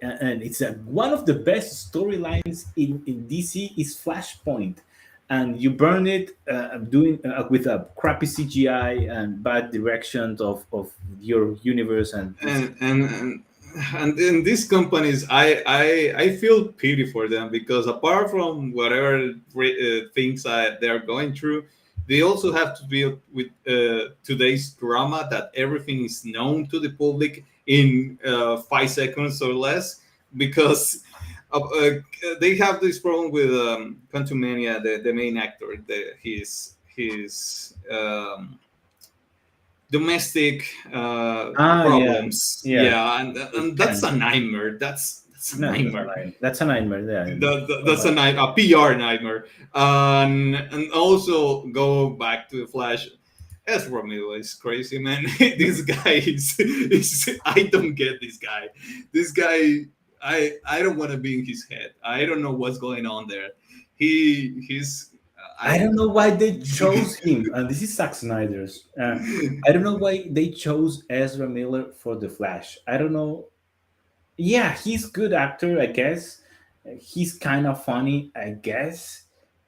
and it's one of the best storylines in DC is Flashpoint, and you burn it doing with a crappy CGI and bad directions of your universe, and it's and and and and in these companies, I feel pity for them because apart from whatever things they're going through, they also have to deal with today's drama that everything is known to the public in 5 seconds or less because they have this problem with Quantumania, the main actor, his domestic yeah, problems. yeah, Yeah, it and that's can. a nightmare. That's a No, nightmare. that's a nightmare. Yeah, That's a PR nightmare. And also go back to the Flash. Ezra Miller is crazy, man. This guy is I don't get this guy. This guy I don't want to be in his head. I don't know what's going on there. He's I I don't know why they chose him. And this is Zack Snyder's. I don't know why they chose Ezra Miller for the Flash. I don't know. Yeah, he's good actor, I guess. He's kind of funny, I guess.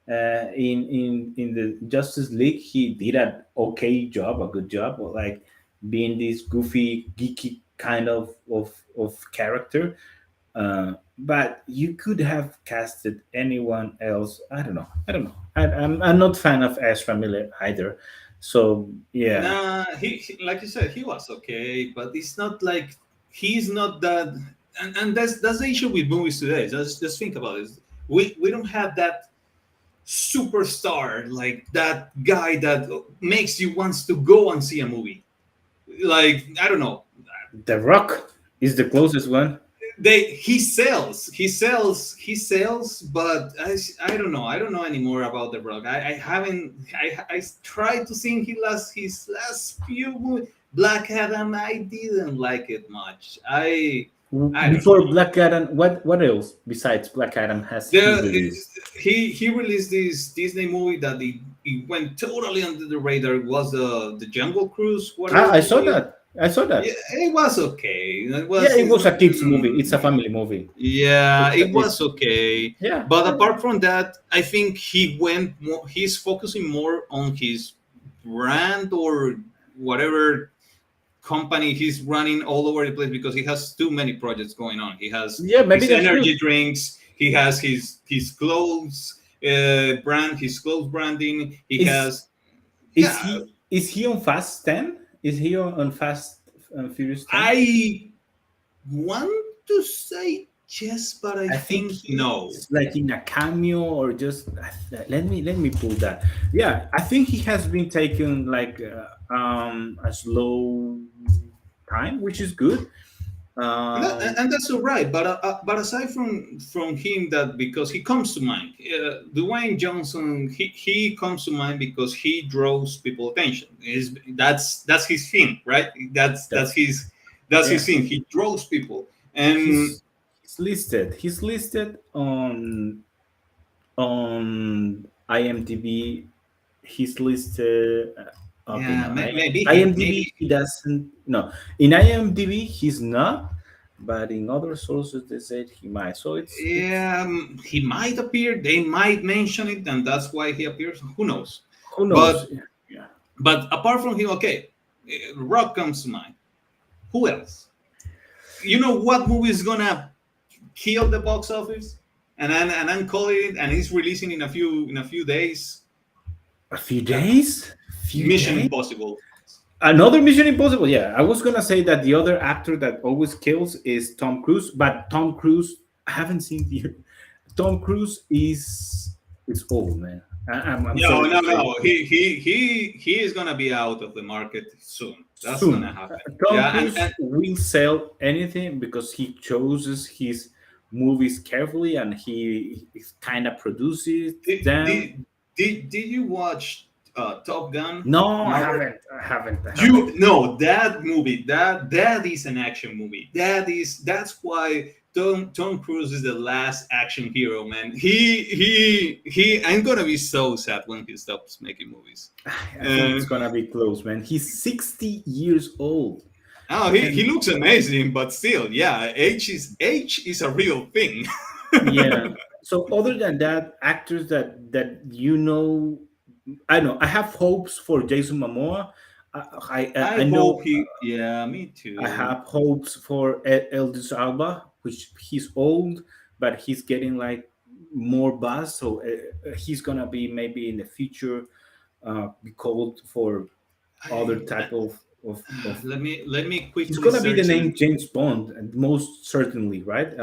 In the Justice League, he did an okay job, a good job, of, like being this goofy, geeky kind of character. But you could have casted anyone else. I don't know. I don't know. I'm not fan of Ezra Miller either. So yeah, Nah, like you said, he was okay, but it's not like he's not that. And that's the issue with movies today. Just think about it. We don't have that superstar like that guy that makes you wants to go and see a movie. Like I don't know, The Rock is the closest one. he sells, but I don't know anymore about the Rock. I haven't I tried to see his last few movies. Black Adam, I didn't like it much. I don't know. Before Black Adam, what else besides Black Adam has he There released? he released this Disney movie that it went totally under the radar. It was the Jungle Cruise, whatever I the saw movie. that. I saw Yeah, that. it was okay. It Yeah, was it was a kids movie. It's a family movie. yeah, It's, it it's was okay. yeah. But apart from that, I think he's focusing more on his brand or whatever company he's running all over the place because he has too many projects going on. He has Yeah, maybe his that's good. energy drinks. He has his clothes brand, his clothes branding. He Is has yeah. is he on Fast 10? Is he on Fast and Furious 10? I want to say yes, but I I think think no. he's like in a cameo or just let me pull that. Yeah, I think he has been taking like a slow time, which is good. Um, And that's all right. But aside from him, that because he comes to mind, Dwayne Johnson, he comes to mind because he draws people attention. That's his thing, right? That's that's his yeah. thing. He draws people, and He's listed on IMDb. He's listed up in yeah, maybe IMDb. He doesn't. No, in IMDb he's not, but in other sources they said he might. So it's yeah, he might appear. They might mention it, and that's why he appears. Who knows? who knows? But Yeah. but apart from him, okay, Rock comes to mind. Who else? You know what movie is gonna kill the box office? And I'm calling it, and it's releasing in a few days. A few days. Few Mission days. Impossible. Another Mission Impossible. Yeah, I was gonna say that the other actor that always kills is Tom Cruise, but Tom Cruise, I haven't seen the. Tom Cruise is old, man. I'm No, sorry to no, say it. no. He is gonna be out of the market soon. That's gonna Soon. happen. Tom Yeah, Cruise will sell anything because he chooses his movies carefully and he kind of produces did, them. did, did you watch Top Gun? No, I Marvel? haven't. I haven't. I haven't. You no, that movie, that is an action movie. That's why Tom Cruise is the last action hero, man. He. I'm gonna be so sad when he stops making movies. I think Uh, it's gonna be close, man. He's 60 years old, oh, he and looks amazing, but still, yeah, age is a real thing. yeah. So other than that, actors that I know I have hopes for Jason Momoa. I I know hope he. Yeah, me I too. have hopes for Eldris Alba, which he's old, but he's getting like more buzz. So he's gonna be maybe in the future be called for other I, type of. let me He's quickly gonna be the search name it. James Bond, and most certainly, right?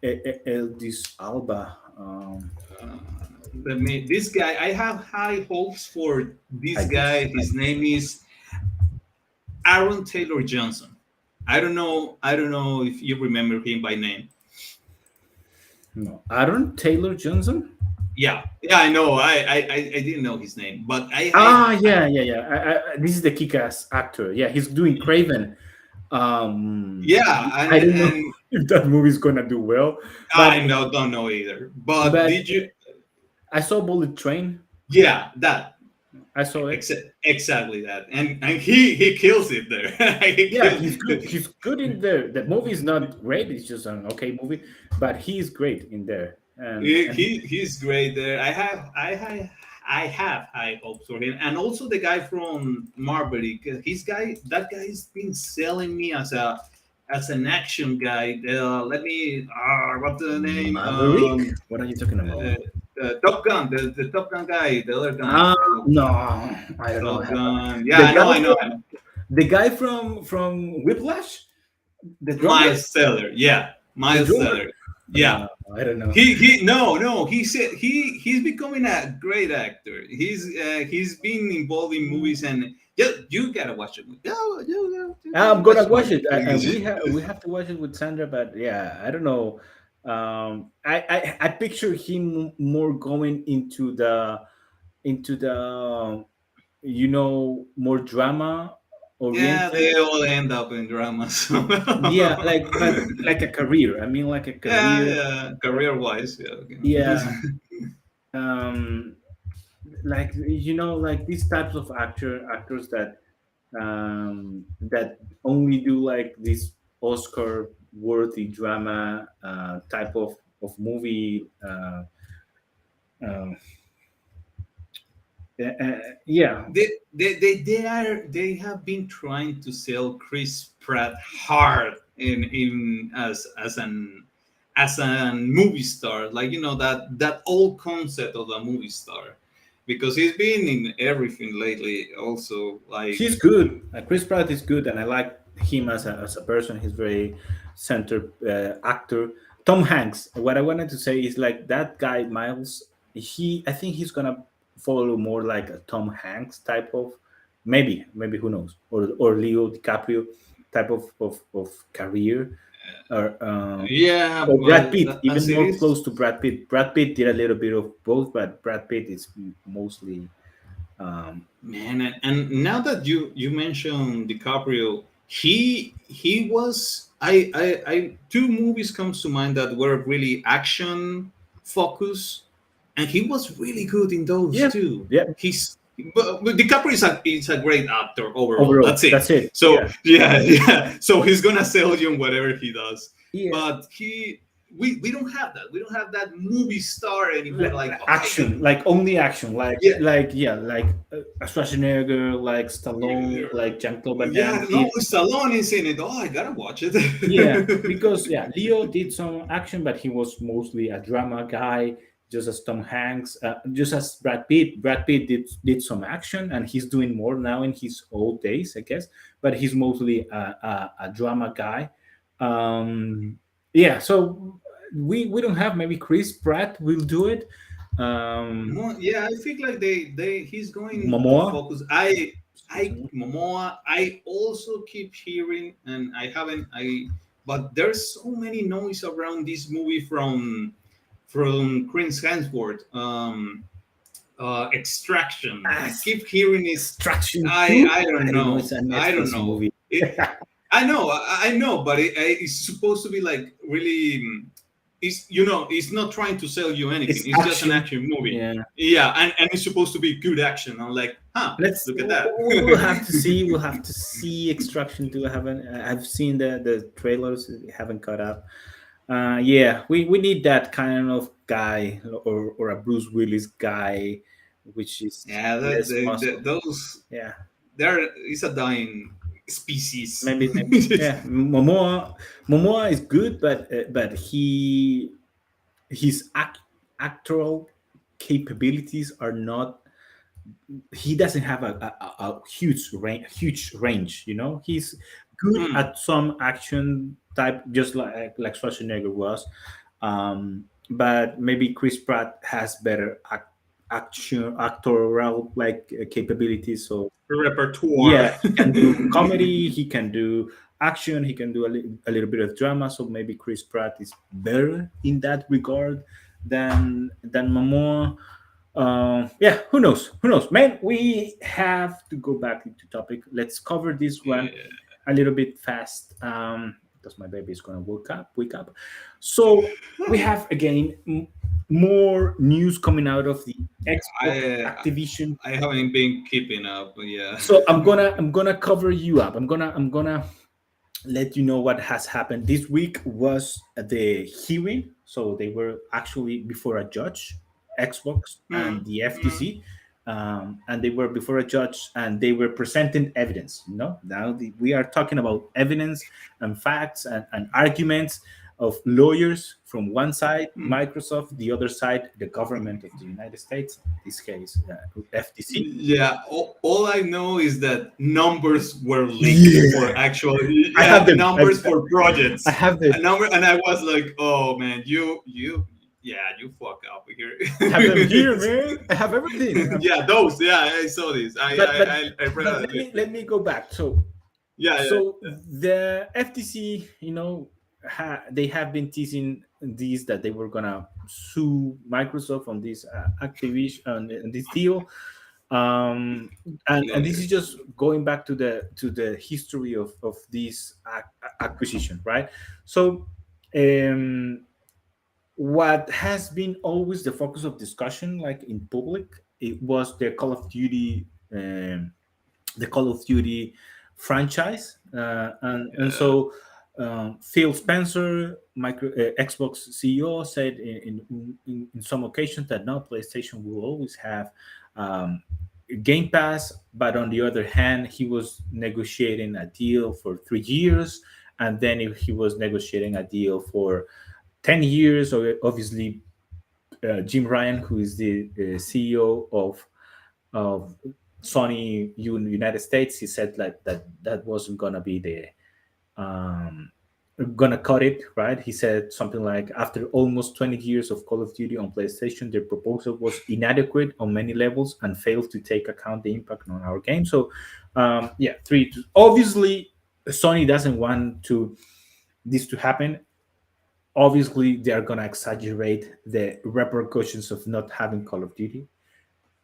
Eldris Alba. Uh, Let me. This guy. I have high hopes for this guy. I His guess. name is Aaron Taylor Johnson. I don't know. I don't know if you remember him by name. No, Aaron Taylor Johnson. Yeah, yeah, I know. I didn't know his name, but Ah, yeah, yeah, yeah. This is the kick-ass actor. Yeah, he's doing Craven. yeah, I don't know and if that movie's gonna do well, but I know don't know either. But but did you? I saw Bullet Train. Yeah, that I saw it. exactly that, and he kills it there. He Yeah, kills he's good. it. He's good in there. The movie is not great. It's just an okay movie, but he's great in there. And He's great there. I have high hopes for him, and also the guy from Maverick. That guy's been selling me as an action guy. Let me what's the name? Maverick. What are you talking about? Top Gun, the Top Gun guy, the other guy. No, I don't know. Top Gun. Yeah, The I know, guy I know. from the guy from Whiplash, the drummer, Miles Teller. Yeah, the Miles drummer. Teller. Yeah, No, I don't know. he no he said he's becoming a great actor. He's been involved in movies, and yeah, you gotta watch it. Yeah, you I'm gotta gonna watch watch Marvel, it. please. We have to watch it with Sandra, but yeah, I don't know. I picture him more going into the more drama Yeah, oriented. they all end up in drama. So. Yeah, but like a career. I mean, like a Yeah, career. yeah, career wise, yeah. Yeah. Um, like these types of actors that only do like this Oscar worthy drama type of movie. Uh, yeah, They have been trying to sell Chris Pratt hard in as a movie star, like that old concept of a movie star, because he's been in everything lately. Also, like he's good. Chris Pratt is good, and I like him as a person. He's very centered actor. Tom Hanks. What I wanted to say is like that guy Miles. I think he's gonna follow more like a Tom Hanks type of maybe who knows or Leo DiCaprio type of career yeah, or Brad but Pitt, as even it more is, close to Brad Pitt. Brad Pitt did a little bit of both, but Brad Pitt is mostly man, and now that you mentioned DiCaprio, he was I two movies comes to mind that were really action focused, and he was really good in those yeah, too. yeah. But DiCaprio is a great actor overall. Overall, That's it. that's it. So Yeah, yeah, yeah. So he's gonna sell you on whatever he does. yeah. But we don't have that. We don't have that movie star anymore. Like okay, Action, like only action, yeah, like Schwarzenegger, like Stallone, like Jean Claude Van yeah. Damme No, did. Stallone is in it. Oh, I gotta watch Yeah, it. because Leo did some action, but he was mostly a drama guy. just as Tom Hanks, just as Brad Pitt. Brad Pitt did some action, and he's doing more now in his old days, I guess. But he's mostly a drama guy. Um, yeah, so we don't have, maybe Chris Pratt will do it. Yeah, I think like they he's going to Momoa. focus. I Momoa. I also keep hearing, and I haven't. But there's so many noise around this movie from Chris Hemsworth. Extraction. I As keep hearing it. Extraction I 2. I don't I don't know. It's know. a I don't Netflix know. movie. I know, I know, but it's supposed to be like really. It's it's not trying to sell you anything. It's It's just an action. action movie. Yeah. Yeah, and it's supposed to be good action. I'm like, huh? Let's. Look at that. We'll have to see. We'll have to see Extraction 2. I haven't. I've seen the trailers. Haven't caught up. Yeah, we need that kind of guy, or a Bruce Willis guy, which is Yeah, less muscle. those Yeah, there is a dying species. maybe. Yeah, Momoa is good, but his actoral capabilities are not. He doesn't have a huge range. He's good Hmm. at some action type, just like Schwarzenegger was. But maybe Chris Pratt has better action actoral capabilities. So Repertoire. yeah, he can do comedy, he can do action, he can do a little bit of drama. So maybe Chris Pratt is better in that regard than Momoa. Yeah, who knows? Who knows, man? We have to go back into topic. Let's cover this one Yeah. a little bit fast, because my baby is gonna wake up. So we have again more news coming out of the Xbox I Activision. I haven't been keeping up. Yeah. So I'm gonna cover you up. I'm gonna let you know what has happened. This week was the hearing. So they were actually before a judge, Xbox and Mm, the mm. FTC. And they were before a judge, and they were presenting evidence. Now we are talking about evidence and facts and arguments of lawyers from one side, Mm. Microsoft, the other side, the government of the United States, in this case, FTC. Yeah, all I know is that numbers were leaked for Yeah, actually, I have yeah, them. numbers for I projects. have them. A number, and I was like, oh man, yeah, you fuck up here. I have them here, man. I have everything. Yeah, those, yeah, I saw this. But but I read but it. let me go back. So Yeah, yeah, so the FTC, they have been teasing these, that they were gonna sue Microsoft on this Activision on this deal. And this yeah. is just going back to the history of this acquisition, right? So um what has been always the focus of discussion, like in public, it was the Call of Duty franchise, and Yeah. so Phil Spencer, Xbox CEO, said in some occasions that now PlayStation will always have um, Game Pass, but on the other hand, he was negotiating a deal for 3 years, and then he was negotiating a deal for 10 years. So obviously, Jim Ryan, who is the CEO of Sony United States, he said like that wasn't gonna be the um, gonna cut it, right? He said something like, after almost 20 years of Call of Duty on PlayStation, their proposal was inadequate on many levels and failed to take account the impact on our game. So yeah, three. Obviously, Sony doesn't want this to happen. Obviously, they are gonna exaggerate the repercussions of not having Call of Duty.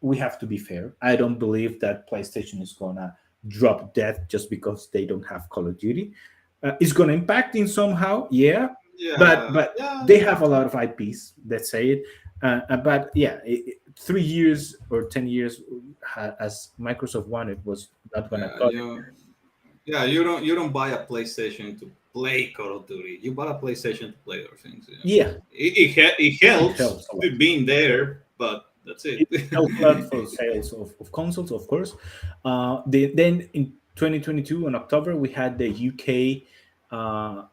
We have to be fair. I don't believe that PlayStation is gonna drop dead just because they don't have Call of Duty. It's gonna impact in somehow, yeah, but Yeah, but yeah, they have a lot of IPs. Let's say it. But yeah, 3 years or 10 years, as Microsoft wanted, was not gonna yeah. cut it. Yeah, you don't buy a PlayStation to play Call of Duty. You buy a PlayStation to play other things. Yeah. Yeah, It it helps helps a lot. being there, but that's it. It helped a lot for sales of consoles, of course. Then in 2022, in October, we had the UK uh,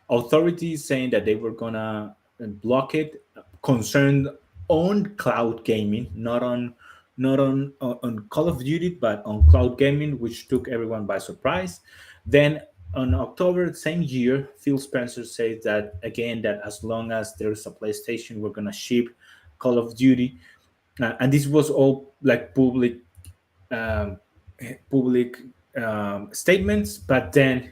authorities saying that they were gonna block it. concerned on cloud gaming, not on Call of Duty, but on cloud gaming, which took everyone by surprise. Then on October same year, Phil Spencer said that again, that as long as there's a PlayStation, we're gonna ship Call of Duty, and this was all like um, public statements, but then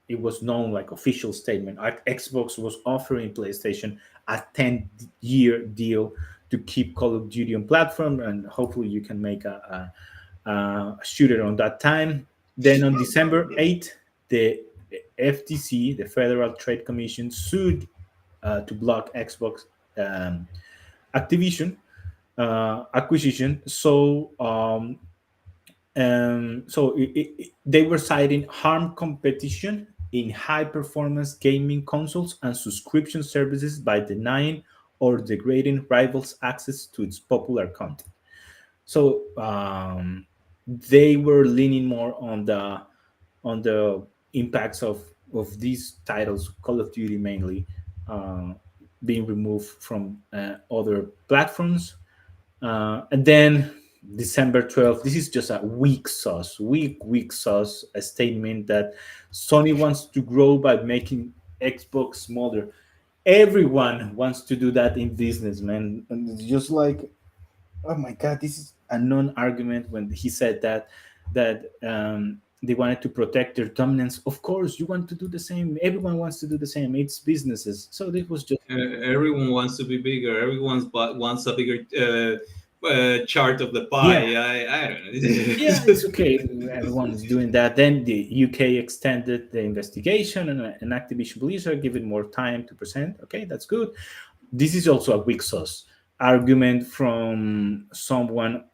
it was known like official statement. Xbox was offering PlayStation a 10-year deal to keep Call of Duty on platform, and hopefully you can make a shooter on that time. Then on December 8th, the FTC, the Federal Trade Commission, sued to block Xbox Activision acquisition. They were citing harm competition in high performance gaming consoles and subscription services by denying or degrading rivals access to its popular content. So they were leaning more on the impacts of these titles, Call of Duty mainly, uh, being removed from other platforms. And then December 12th, this is just a weak sauce, a statement that Sony wants to grow by making Xbox smaller. Everyone wants to do that in business, man. And it's just like, oh my God, this is a non-argument when he said that they wanted to protect their dominance. Of course, you want to do the same. Everyone wants to do the same. It's businesses. So this was just Everyone wants to be bigger. Everyone wants a bigger chart of the yeah. pie. I don't Yeah, know. it's okay. Everyone is doing that. Then the UK extended the investigation, and Activision Blizzard give it more time to present. Okay, that's good. This is also a weak sauce argument from someone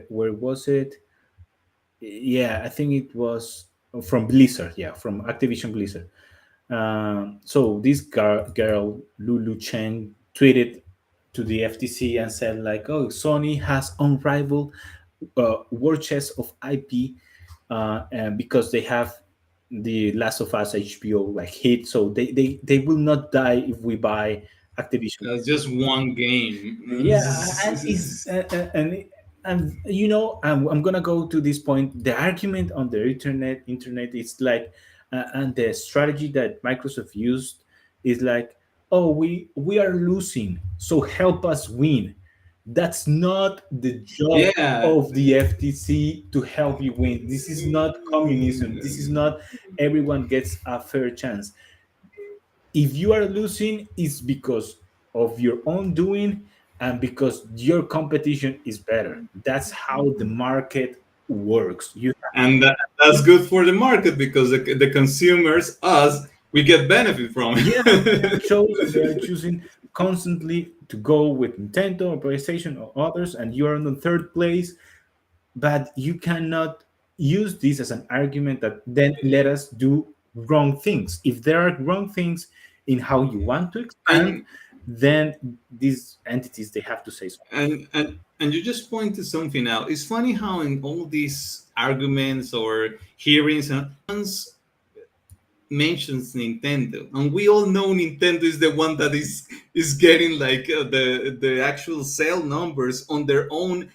where was it? Yeah, I think it was from Blizzard. Yeah, from Activision Blizzard. So this girl Lulu Chen tweeted to the FTC and said like, "Oh, Sony has unrivaled war chest of IP, and because they have the Last of Us HBO like hit, so they will not die if we buy Activision." That's just one game. Yeah, and is and I'm gonna go to this point. The argument on the internet is like, and the strategy that Microsoft used is like, oh, we are losing, so help us win. That's not the job Yeah. of the FTC to help you win. This is not communism. This is not everyone gets a fair chance. If you are losing, it's because of your own doing and because your competition is better. That's how the market works. And that's good for the market because the consumers, us, we get benefit from Yeah, it. they are choosing constantly to go with Nintendo or PlayStation or others, and you are in the third place. But you cannot use this as an argument that then let us do wrong things. If there are wrong things in how you want to expand, and then these entities they have to say so. and you just pointed something out. It's funny how in all these arguments or hearings, once mentions Nintendo, and we all know Nintendo is the one that is getting like the actual sale numbers on their own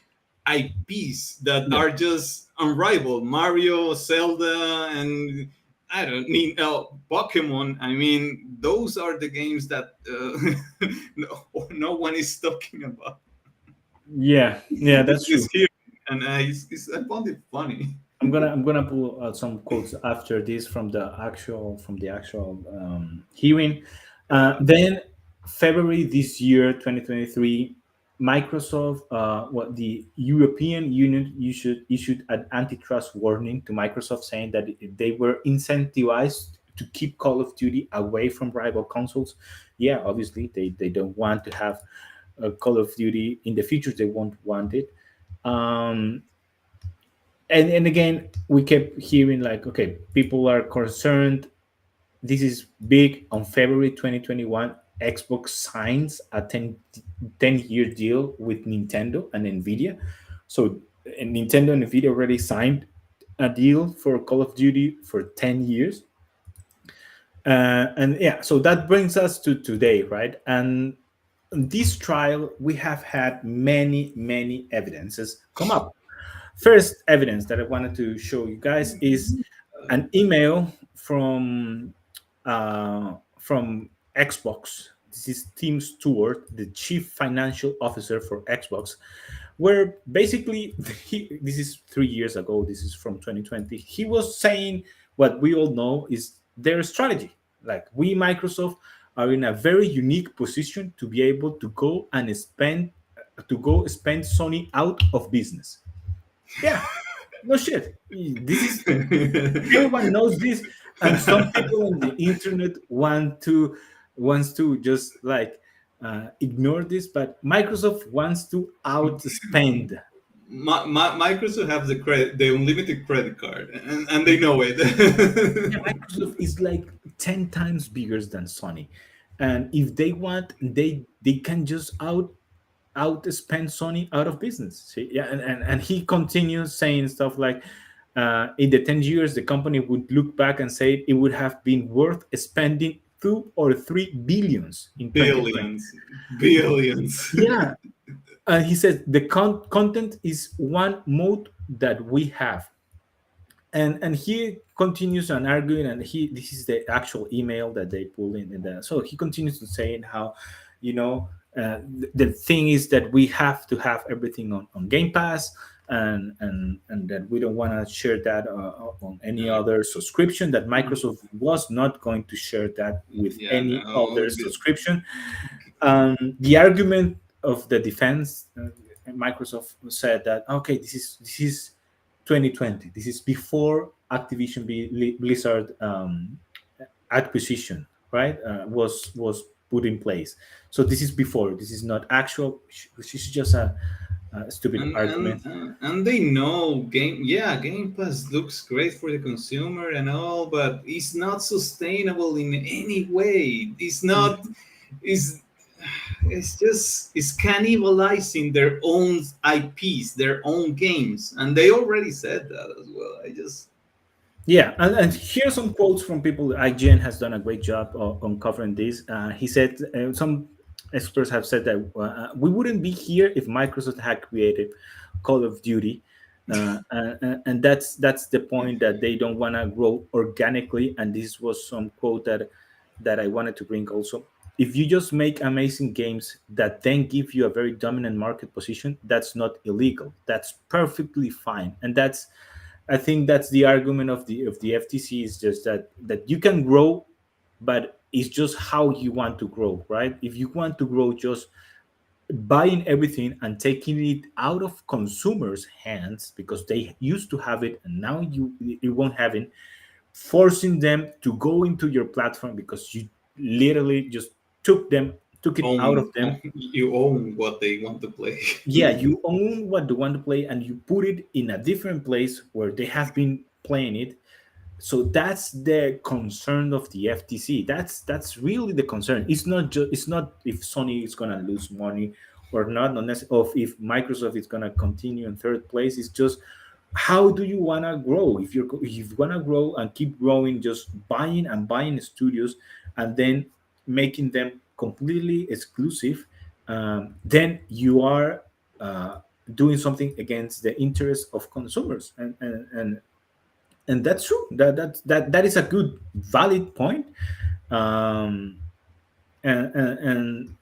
IPs that Yeah. are just unrivaled. Mario, Zelda, and I don't mean Pokemon. I mean, those are the games that no one is talking about. Yeah, yeah, that's It's true. here, and I found it funny. I'm gonna pull some quotes after this from the actual hearing. Then February this year, 2023, Microsoft, what the European Union issued an antitrust warning to Microsoft, saying that they were incentivized to keep Call of Duty away from rival consoles. Yeah, obviously they don't want to have Call of Duty in the future. They won't want it. Um, and again we kept hearing like, okay, people are concerned. This is big. On February 2021, Xbox signs a 10-year deal with Nintendo and Nvidia. So Nintendo and Nvidia already signed a deal for Call of Duty for 10 years. And yeah, so that brings us to today, right? And in this trial, we have had many evidences come up. First evidence that I wanted to show you guys is an email from Xbox. This is Tim Stewart, the chief financial officer for Xbox, where basically this is 3 years ago. This is from 2020. He was saying what we all know is their strategy. Like, we Microsoft are in a very unique position to be able to spend Sony out of business. Yeah, no shit. This is Everyone knows this, and some people on the internet wants to just like ignore this, but Microsoft wants to outspend. Microsoft have the unlimited credit card, and they know it. Yeah, Microsoft is like 10 times bigger than Sony, and if they want, they can just outspend Sony out of business. See? Yeah, and he continues saying stuff like, in the 10 years, the company would look back and say it would have been worth spending 2 or 3 billions in 2020. Billions, billions. Yeah, he says the content is one mode that we have, and he continues on arguing, and this is the actual email that they pull in, so he continues to saying how, you know the thing is that we have to have everything on Game Pass, and that we don't want to share that on any other subscription, that Microsoft was not going to share that with Yeah, any no. other subscription. The argument of the defense, Microsoft said that, okay, this is 2020. This is before Activision Blizzard acquisition, right? Was put in place. So this is before. This is not actual. This is just a stupid and argument. and they know Game Pass looks great for the consumer and all, but it's not sustainable in any way. It's not. It's it's cannibalizing their own IPs, their own games, and they already said that as well. I just Yeah, and here's some quotes from people. IGN has done a great job on covering this. He said, some experts have said that we wouldn't be here if Microsoft had created Call of Duty, and that's the point, that they don't want to grow organically. And this was some quote that I wanted to bring also. If you just make amazing games that then give you a very dominant market position, that's not illegal. That's perfectly fine, and I think that's the argument of the FTC, is just that you can grow, but it's just how you want to grow, right? If you want to grow just buying everything and taking it out of consumers' hands because they used to have it and now you won't have it, forcing them to go into your platform because you literally just took it out of them. you own what they want to play. Yeah, you own what they want to play and you put it in a different place where they have been playing it. So that's the concern of the FTC. That's really the concern. It's not if Sony is gonna lose money or not, not necessarily of if Microsoft is gonna continue in third place. It's just, how do you wanna grow? If you wanna grow and keep growing, just buying and buying studios and then making them completely exclusive, then you are doing something against the interests of consumers, and that's true. That is a good, valid point. Um, and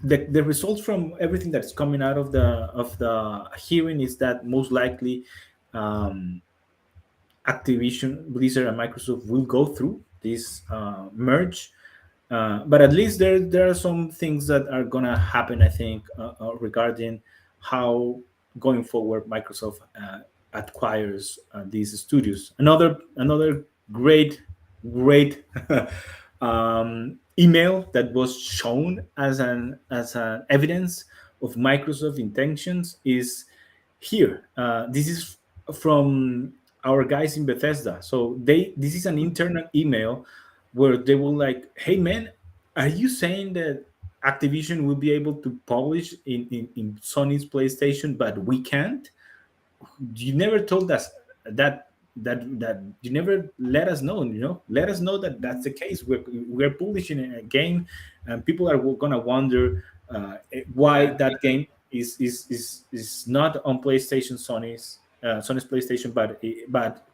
the results from everything that's coming out of the hearing is that most likely, um, Activision, Blizzard, and Microsoft will go through this merge. But at least there are some things that are gonna happen, I think, regarding how going forward Microsoft acquires these studios. Another great email that was shown as an evidence of Microsoft intentions is here. This is from our guys in Bethesda. So this is an internal email where they will like, hey man, are you saying that Activision will be able to publish in Sony's PlayStation, but we can't? You never told us that that you never let us know. Let us know that that's the case. We're publishing a game, and people are gonna wonder why Yeah. that game is not on PlayStation, Sony's PlayStation, but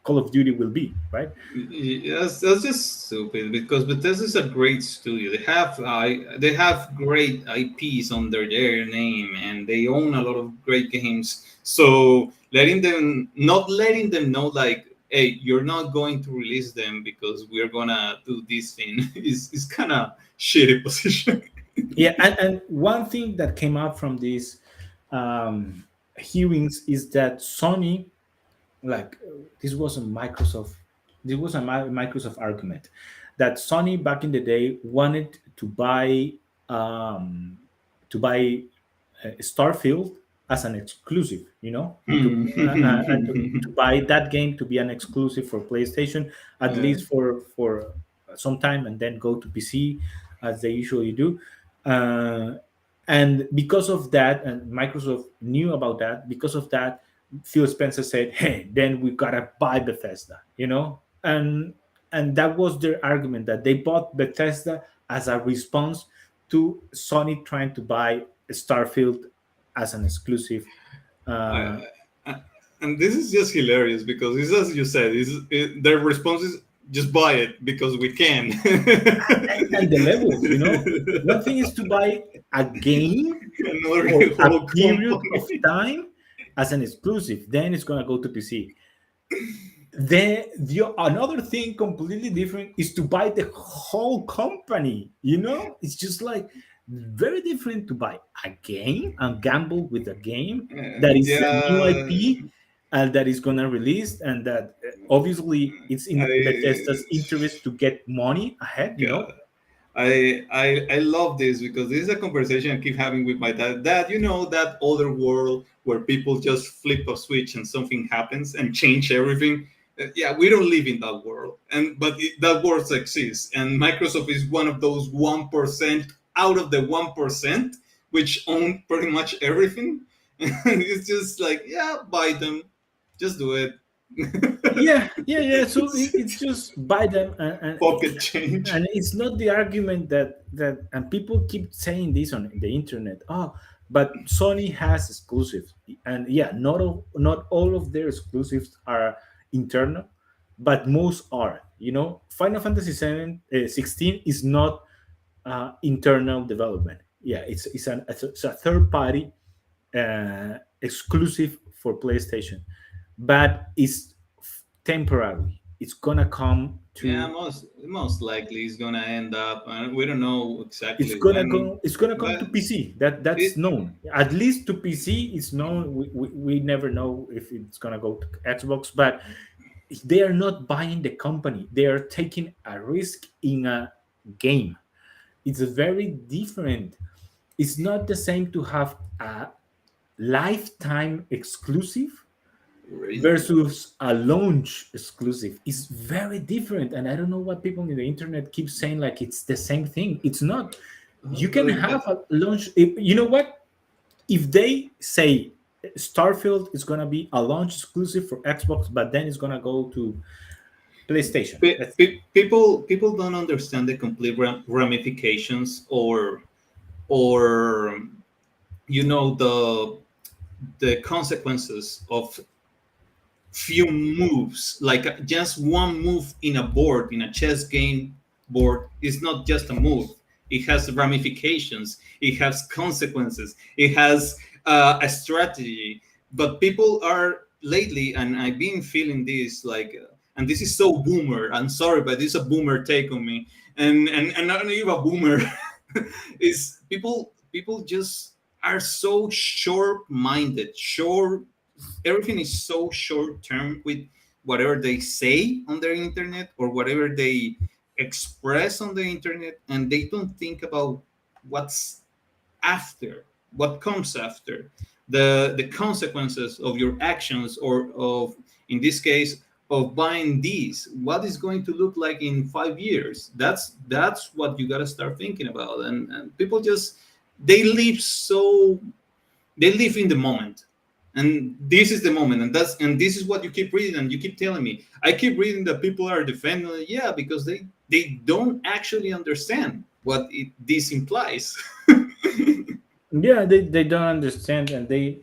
Call of Duty will be, right. Yes, that's just stupid because Bethesda is a great studio. They have great IPs under their name and they own a lot of great games. So not letting them know like, hey, you're not going to release them because we're gonna do this thing is kind of shitty position. Yeah, and one thing that came out from these hearings is that Sony, like this was a Microsoft argument that Sony back in the day wanted um to buy Starfield as an exclusive, to buy that game to be an exclusive for PlayStation, at Yeah. least for some time, and then go to PC as they usually do. Uh, and because of that, and Microsoft knew about that. Because of that, Phil Spencer said, "Hey, then we gotta buy Bethesda," and that was their argument, that they bought Bethesda as a response to Sony trying to buy Starfield as an exclusive. Uh, I, I, and this is just hilarious because it's as you said, their response is just buy it because we can. and the levels, one thing is to buy a game Another for a whole period of company. time as an exclusive, then it's gonna go to PC. Then the another thing completely different is to buy the whole company. It's just like very different to buy a game and gamble with a game that is a new Yeah, IP and that is gonna release, and that obviously it's in I Bethesda's interest to get money ahead. yeah. I love this because this is a conversation I keep having with my dad. Dad, you know that other world where people just flip a switch and something happens and change everything. Yeah, we don't live in that world, that world exists, and Microsoft is one of those 1% out of the 1% which own pretty much everything. It's just like, yeah, buy them, just do it. Yeah. So it's just buy them, Pocket change. and it's not the argument that and people keep saying this on the internet. Oh, but Sony has exclusives, and yeah, not all of their exclusives are internal, but most are. Final Fantasy 16 is not internal development. Yeah, it's a third party exclusive for PlayStation, but it's temporary. It's gonna come Yeah, to. most likely it's gonna end up, and we don't know It's exactly gonna when. go. It's gonna come But to PC. That's it, known. At least to PC, it's known. We never know if it's gonna go to Xbox, but they are not buying the company. They are taking a risk in a game. It's very different. It's not the same to have a lifetime exclusive versus a launch exclusive. Is very different, and I don't know what people in the internet keep saying like it's the same thing. It's not. You can have a launch. You know what? If they say Starfield is gonna be a launch exclusive for Xbox, but then it's gonna go to PlayStation. people don't understand the complete ramifications, or the consequences of few moves, like just one move in a board, in a chess game board, is not just a move. It has ramifications, it has consequences, it has a strategy. But people are lately, and I've been feeling this like, and this is so boomer, I'm sorry, but this is a boomer take on me. And not even a boomer. Is people just are so short minded, short, everything is so short term with whatever they say on their internet or whatever they express on the internet, and they don't think about what's after, what comes after, the consequences of your actions, or of, in this case, of buying these, what is going to look like in 5 years. That's what you got to start thinking about. And people just, they live so, they live in the moment, And this is the moment, and this is what you keep reading, and you keep telling me. I keep reading that people are defending it, yeah, because they don't actually understand what this implies. Yeah, they don't understand, and they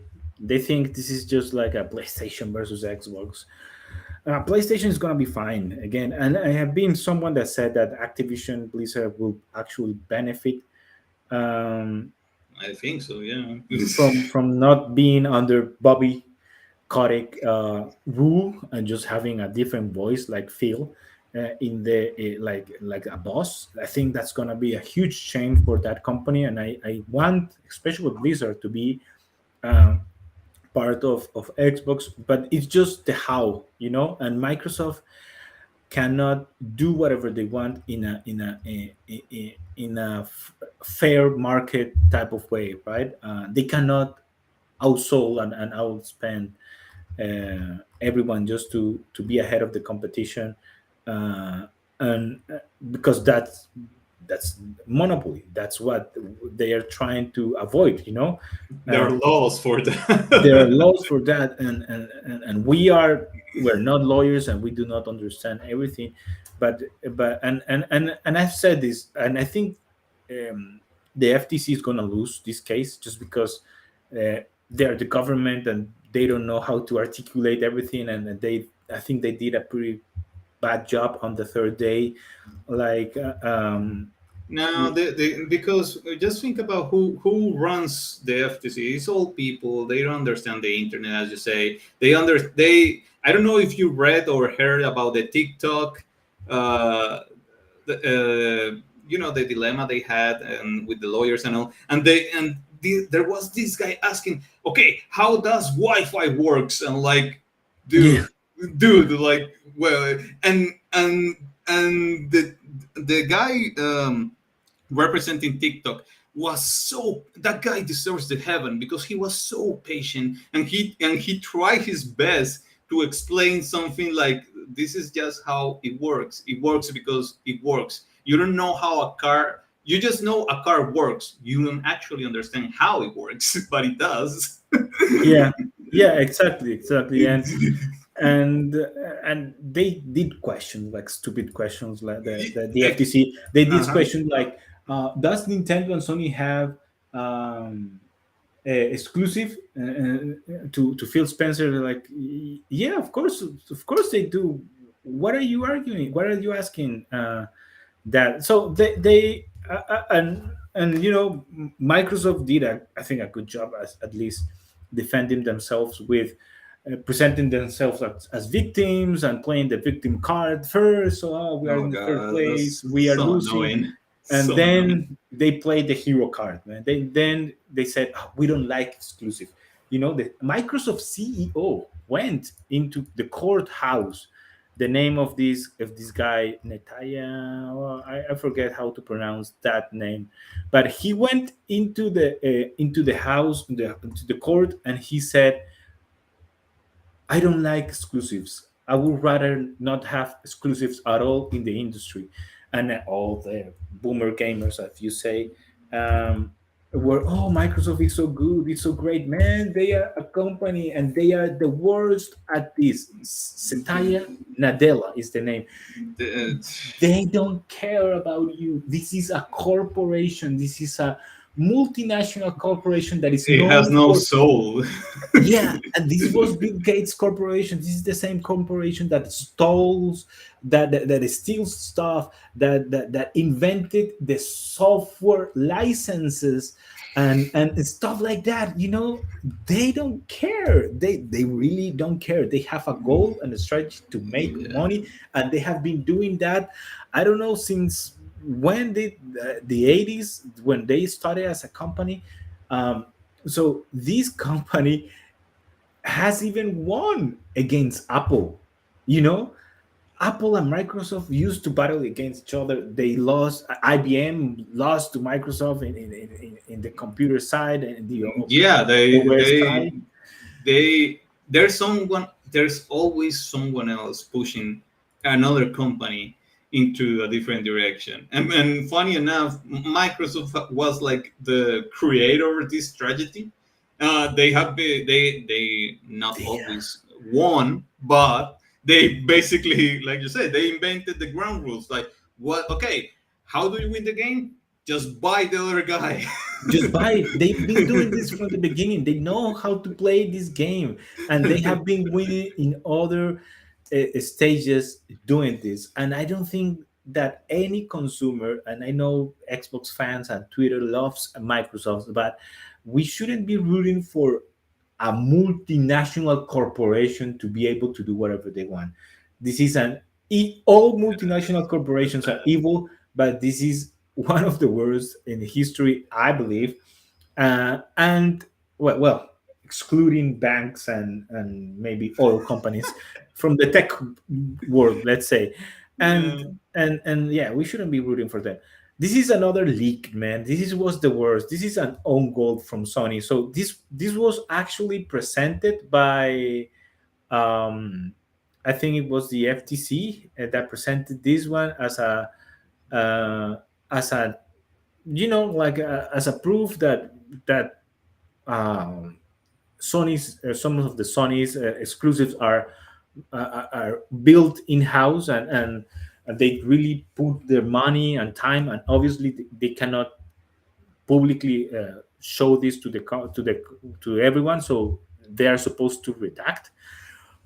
think this is just like a PlayStation versus Xbox. PlayStation is gonna be fine again, and I have been someone that said that Activision Blizzard will actually benefit um, I think so, yeah. from not being under Bobby Kotick rule and just having a different voice like Phil in the like a boss. I think that's gonna be a huge change for that company, and I want, especially with Blizzard, to be uh, part of Xbox, but it's just the how, and Microsoft cannot do whatever they want in a fair market type of way, right? They cannot outsold and outspend everyone just to be ahead of the competition, uh, and because that's monopoly. That's what they are trying to avoid. There are Uh, laws for there are that. laws for that, and we're not lawyers, and we do not understand everything, but and I've said this, and I think um, the FTC is going to lose this case just because they're the government and they don't know how to articulate everything, and I think they did a pretty bad job on the third day, like No, because just think about who runs the FTC. It's all people. They don't understand the internet, as you say. They. I don't know if you read or heard about the TikTok, uh, the dilemma they had and with the lawyers and all, there was this guy asking, okay, how does Wi-Fi works, and like, yeah. dude, like, well, and the guy representing TikTok was so, that guy deserves the heaven because he was so patient, and he tried his best to explain something like, this is just how it works. It works because it works. You don't know how a car, you just know a car works. You don't actually understand how it works, but it does. Yeah, yeah, exactly, and and they did question like stupid questions like the FTC. They did Uh-huh. question like, does Nintendo and Sony have exclusive to Phil Spencer? They're like, yeah, of course they do. What are you arguing? What are you asking? That so they and Microsoft did I think a good job as at least defending themselves with presenting themselves as victims and playing the victim card first. So we are Oh in the third god, place, that's we are so losing, annoying. and So annoying. then they played the hero card, man. Then they said, "Oh, we don't like exclusive." The Microsoft CEO went into the courthouse. The name of this guy, Netaya, well, I forget how to pronounce that name, but he went into the house, into the court, and he said, I don't like exclusives. I would rather not have exclusives at all in the industry. And all the boomer gamers, as you say, were, oh, Microsoft is so good. It's so great, man. They are a company and they are the worst at this. Satya Nadella is the name. The- They don't care about you. This is a corporation. This is a multinational corporation that is it has known no for, soul. yeah, and this was Bill Gates Corporation. This is the same corporation that stole, that steals stuff, that invented the software licenses and stuff like that. They don't care. They really don't care. They have a goal and a strategy to make Yeah. money, and they have been doing that. I don't know since when did the 80s when they started as a company. So this company has even won against Apple. You know, Apple and Microsoft used to battle against each other. They lost. IBM lost to Microsoft in the computer side and the Yeah, OS side. there's always someone else pushing another company into a different direction. And funny enough, Microsoft was like the creator of this tragedy, They have been, they not Yeah. always won, but they basically, like you said, they invented the ground rules. Like, what? Okay, how do you win the game? Just buy the other guy. Just buy it. They've been doing this from the beginning. They know how to play this game, and they have been winning in other stages doing this. And I don't think that any consumer, and I know Xbox fans and Twitter loves Microsoft, but we shouldn't be rooting for a multinational corporation to be able to do whatever they want. This is all multinational corporations are evil, but this is one of the worst in history, I believe. And excluding banks and maybe oil companies from the tech world, let's say, Yeah. and yeah, we shouldn't be rooting for them. This is another leak, man. Was the worst. This is an own goal from Sony. So this was actually presented by I think it was the FTC that presented this one uh, as a like as a proof that um, Sony's some of the Sony's exclusives are built in house, and they really put their money and time, and obviously they cannot publicly show this to to everyone, so they are supposed to redact.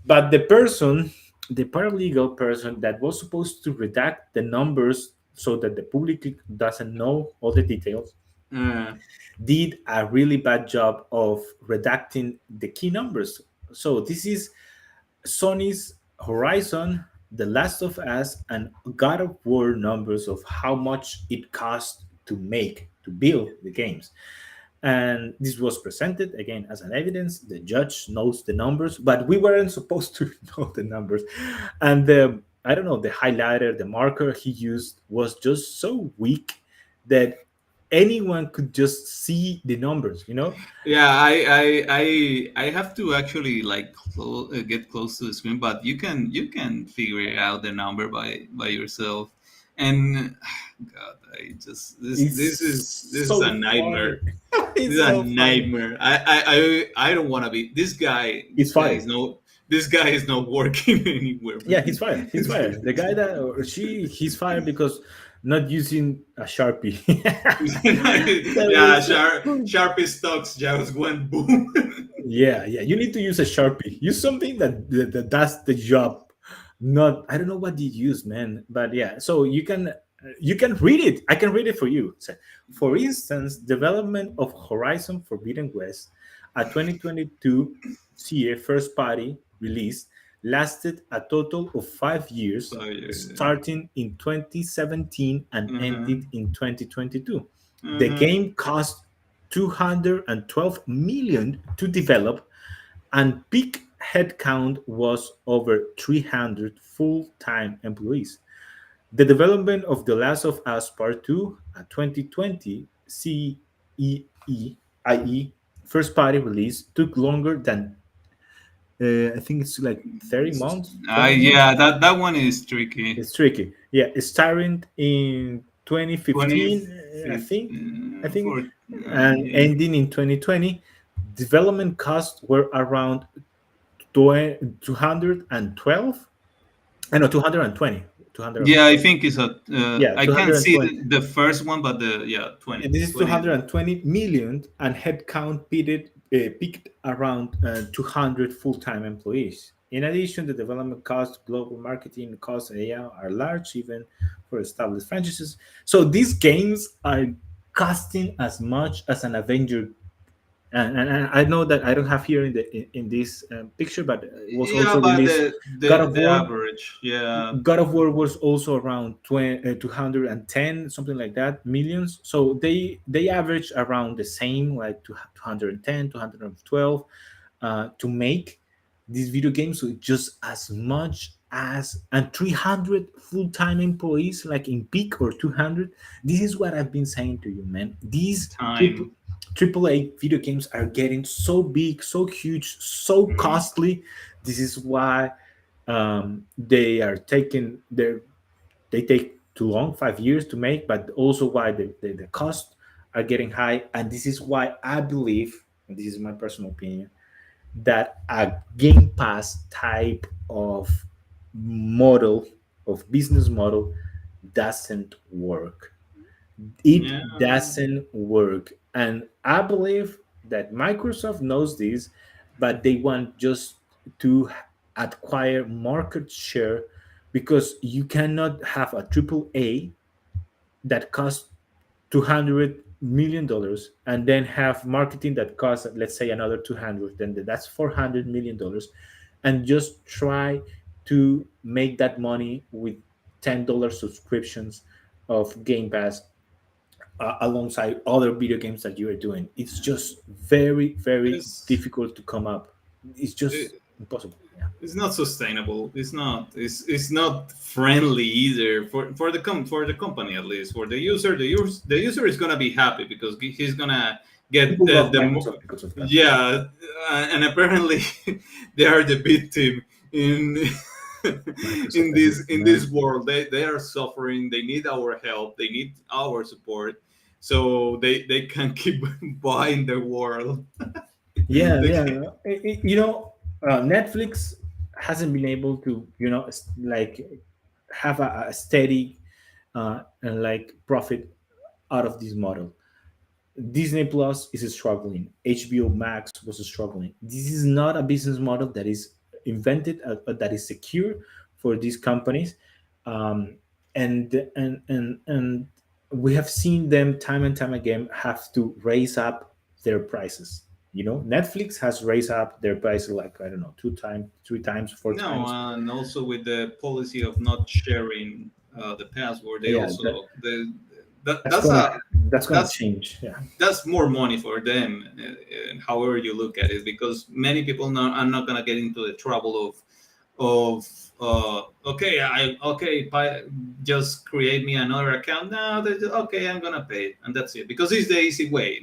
But the paralegal person that was supposed to redact the numbers so that the public doesn't know all the details Uh, did a really bad job of redacting the key numbers. So this is Sony's Horizon, The Last of Us, and God of War numbers of how much it cost to build the games. And this was presented again as an evidence. The judge knows the numbers, but we weren't supposed to know the numbers. And the I don't know, the highlighter, the marker he used was just so weak that anyone could just see the numbers, yeah, I have to actually like get close to the screen, but you can figure out the number by yourself. And God, I just this It's is a so funny. nightmare. This It's is a so funny. nightmare. I don't want to be this guy. He's fired. This guy is not working anywhere, Yeah, man. he's fired. He's fired. The guy that or he's fired because not using a sharpie. That Yeah, was Sharpie stocks just went boom. yeah. You need to use a sharpie. Use something that does the job. Not I don't know what you use, man. But yeah, so you can read it. I can read it for you. So, for instance, development of Horizon Forbidden West, a 2022 CA first party release, lasted a total of 5 years, So yeah. starting in 2017 and Uh-huh. ended in 2022. The Uh-huh. game cost 212 million to develop, and peak headcount was over 300 full-time employees. The development of The Last of Us Part 2, a 2020 CEE first party release, took longer than I think it's like 30 months, 20 months. Yeah, that one is tricky. It's tricky. Yeah, it started in 2015, I think. I 2015 think, for and yeah. ending in 2020. Development costs were around 212. I know 220. 200. Yeah, I think it's a. Yeah, I can't see 220. the first one, but the yeah Yeah, 20 this is 20. 220 million, and headcount peaked around 200 full-time employees. In addition, the development costs, global marketing costs, and AI are large even for established franchises. So these games are costing as much as an Avenger. And I know that I don't have here in this picture, but it was Yeah, also but released. God of the War average, yeah. God of War was also around 210, something like that, millions. So they average around the same, like 210, 212, to make these video games. So just as much as and 300 full-time employees, like in peak, or 200. This is what I've been saying to you, man. These Time. triple A video games are getting so big, so huge, so costly. This is why they are taking they take too long, 5 years to make, but also why the costs are getting high. And this is why I believe and this is my personal opinion, that a Game Pass type of model, of business model, doesn't work. It Yeah, doesn't work. And I believe that Microsoft knows this, but they want just to acquire market share, because you cannot have a triple A that costs $200 million and then have marketing that costs, let's say, another 200, then that's $400 million, and just try to make that money with $10 subscriptions of Game Pass, alongside other video games that you are doing. It's just very, very it's difficult to come up. It's just it, impossible. Yeah. it's not sustainable. It's not. It's not friendly either for the for the company, at least for the user. The user is gonna be happy because he's gonna get People love the Microsoft because of that. yeah, and apparently they are the victim in Microsoft, in this world. They are suffering. They need our help. They need our support, so they can keep buying the world. yeah, They yeah. can, Netflix hasn't been able to, like, have a steady, and like profit out of this model. Disney Plus is struggling. HBO Max was struggling. This is not a business model that is invented, that is secure for these companies, um, and we have seen them time and time again have to raise up their prices. Netflix has raised up their prices, like, I don't know, two times, three times, four no, times. and also with the policy of not sharing the password, they Yeah, also that's that's gonna a that's gonna that's change. Yeah, that's more money for them, however you look at it, because many people are not gonna get into the trouble of okay, just create me another account now. Okay, I'm gonna pay it, and that's it, because it's the easy way.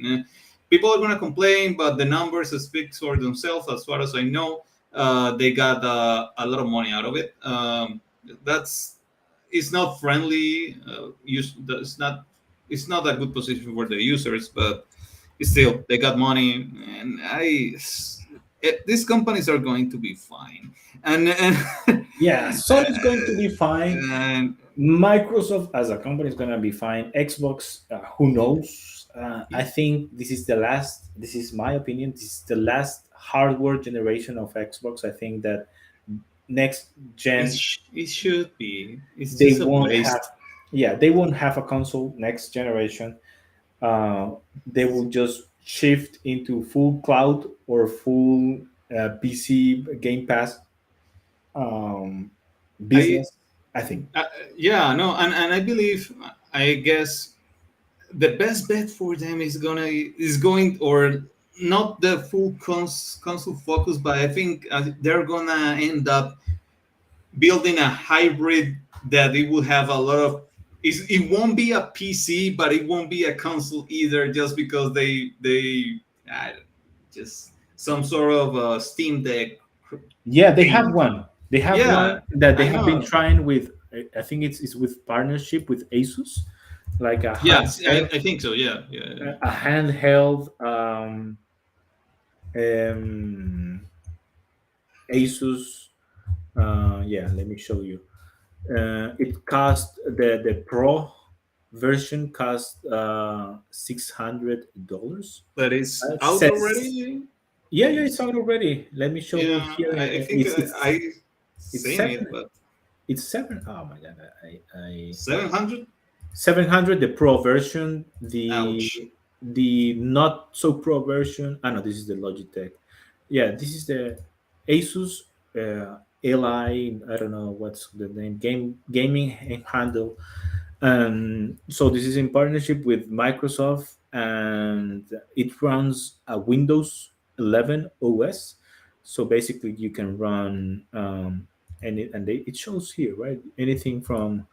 People are gonna complain, but the numbers speak for themselves. As far as I know, they got a lot of money out of it. That's It's not friendly. It's not a good position for the users, but still they got money, and these companies are going to be fine. And yeah. Sony's going to be fine. and Microsoft as a company is gonna be fine. Xbox, who knows? I think this is the last. This is my opinion. This is the last hardware generation of Xbox. I think that next gen it should be. It's they just a won't have. waste. Yeah, they won't have a console next generation. Uh, they will just shift into full cloud or full, PC Game Pass, um, I, business. I think. yeah, no, and I believe, I guess the best bet for them is going, or not the full console focus, but I think they're gonna end up building a hybrid that it will have a lot of. It won't be a PC, but it won't be a console either, just because they uh, just some sort of Steam Deck Yeah, they have thing. one. They have Yeah, one that they I have been know. trying with. I think it's with partnership with Asus, like a Yes, handheld, I think so. Yeah, yeah. a handheld, um, Asus. Yeah, let me show you. It cost the Pro version cost $600. That is It out says, already. yeah, yeah, it's out already. Let me show you Yeah, here. I think I It's seen it, seven. but It's seven. Oh my god! I 700. 700 the Pro version. The Ouch. not so Pro version. Ah no, this is the Logitech. Yeah, this is the Asus, Li. I don't know what's the name. Gaming handle. So this is in partnership with Microsoft, and it runs a Windows 11 OS. So basically, you can run, it shows here, right? Anything from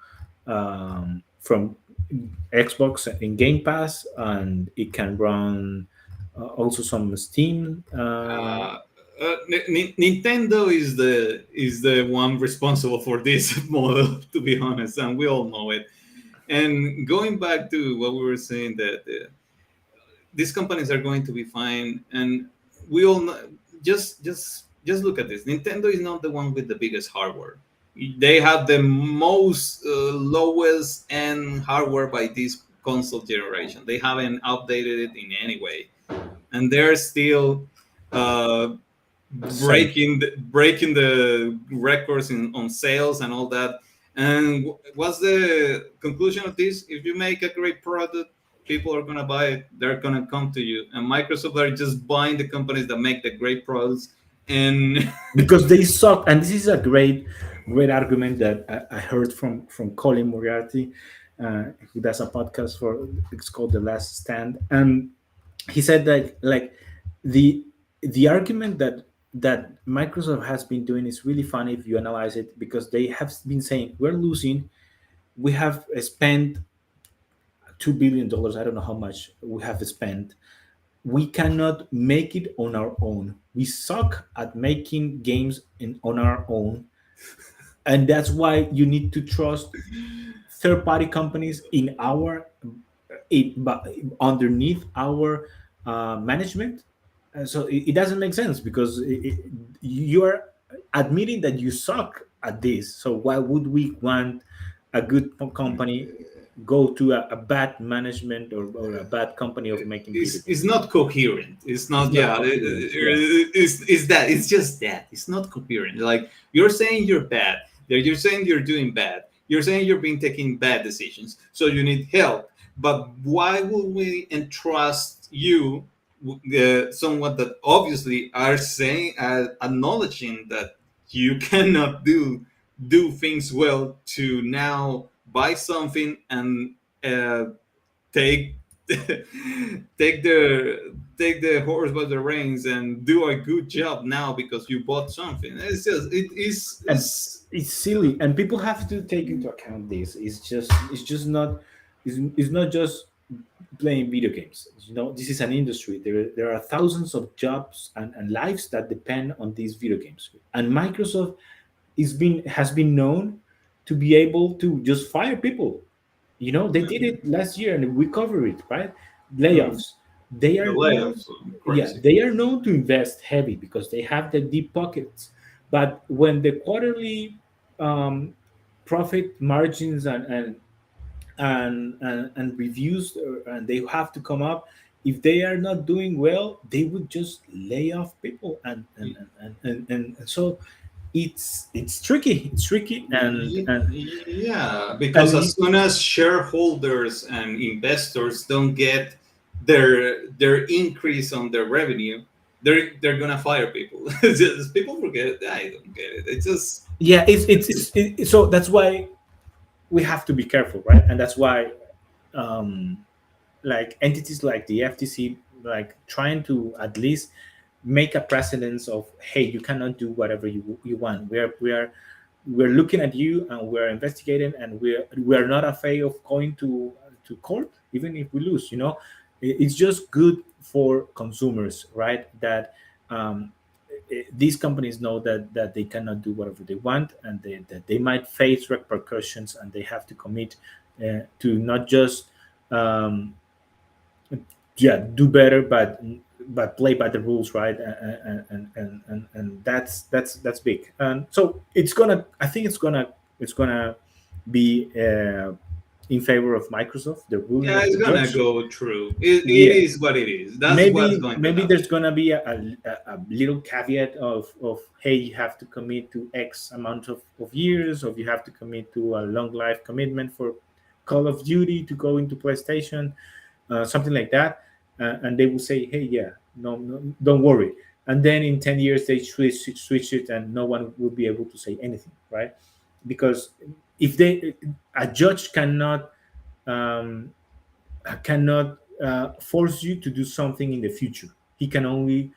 Xbox in Game Pass, and it can run, also some Steam. Uh, Nintendo is the one responsible for this model, to be honest, and we all know it. And going back to what we were saying, that these companies are going to be fine, and we all know, just look at this. Nintendo is not the one with the biggest hardware. They have the most lowest end hardware by this console generation. They haven't updated it in any way, and they're still uh, Same. breaking the records on sales and all that. And what's the conclusion of this? If you make a great product, people are gonna buy it. They're gonna come to you. And Microsoft are just buying the companies that make the great products. And Because they suck. And this is a great argument that I heard from Colin Moriarty, who does a podcast for, it's called The Last Stand, and he said that, like, the the argument that Microsoft has been doing is really funny if you analyze it, because they have been saying we're losing. We have spent $2 billion. I don't know how much we have spent. We cannot make it on our own. We suck at making games on our own, and that's why you need to trust third-party companies in our but underneath our management. So it doesn't make sense, because you are admitting that you suck at this. So why would we want a good company go to a bad management, or a bad company of making video it's games? not coherent. It's It's not, not yeah. coherent. Yeah. It's that. It's just that. It's not coherent. Like, you're saying you're bad. You're saying you're doing bad. You're saying you're being taking bad decisions. So you need help. But why would we entrust you, someone that obviously are saying, acknowledging that you cannot do things well, to now buy something and take take the horse by the reins and do a good job now because you bought something. It's just it is And it's it's silly, and people have to take into account this. It's just not, it's not just playing video games. This is an industry. There are thousands of jobs and lives that depend on these video games. And Microsoft has been known to be able to just fire people. They did it last year, and we covered it, right? mm, Layoffs. They the are known, layoffs are yeah, crazy. they are known to invest heavy because they have the deep pockets. But when the quarterly um, profit margins and reviews, and they have to come up, if they are not doing well, they would just lay off people, and so it's tricky, Yeah, because and as soon as shareholders and investors don't get their increase on their revenue, they're gonna fire people. Just, people forget it. I don't get it. It's just yeah, so that's why we have to be careful, right? And that's why, um like, entities like the FTC, like, trying to at least make a precedence of, hey, you cannot do whatever you want. We're looking at you, and we're investigating, and we're not afraid of going to court, even if we lose. It's just good for consumers, right? That these companies know that they cannot do whatever they want, and that they might face repercussions, and they have to commit to not just um, yeah, do better, but play by the rules, right? And that's big. And so I think it's gonna be in favor of Microsoft, the ruling yeah, of it's the gonna judge. go through. It Yeah, is what it is. That's what's maybe going to maybe happen. there's gonna be a little caveat of, hey, you have to commit to X amount of years, or you have to commit to a long life commitment for Call of Duty to go into PlayStation, something like that. And they will say, hey, yeah, no, no, don't worry. And then in 10 years they switch it, and no one will be able to say anything, right? Because if a judge um, cannot force you to do something in the future. He can only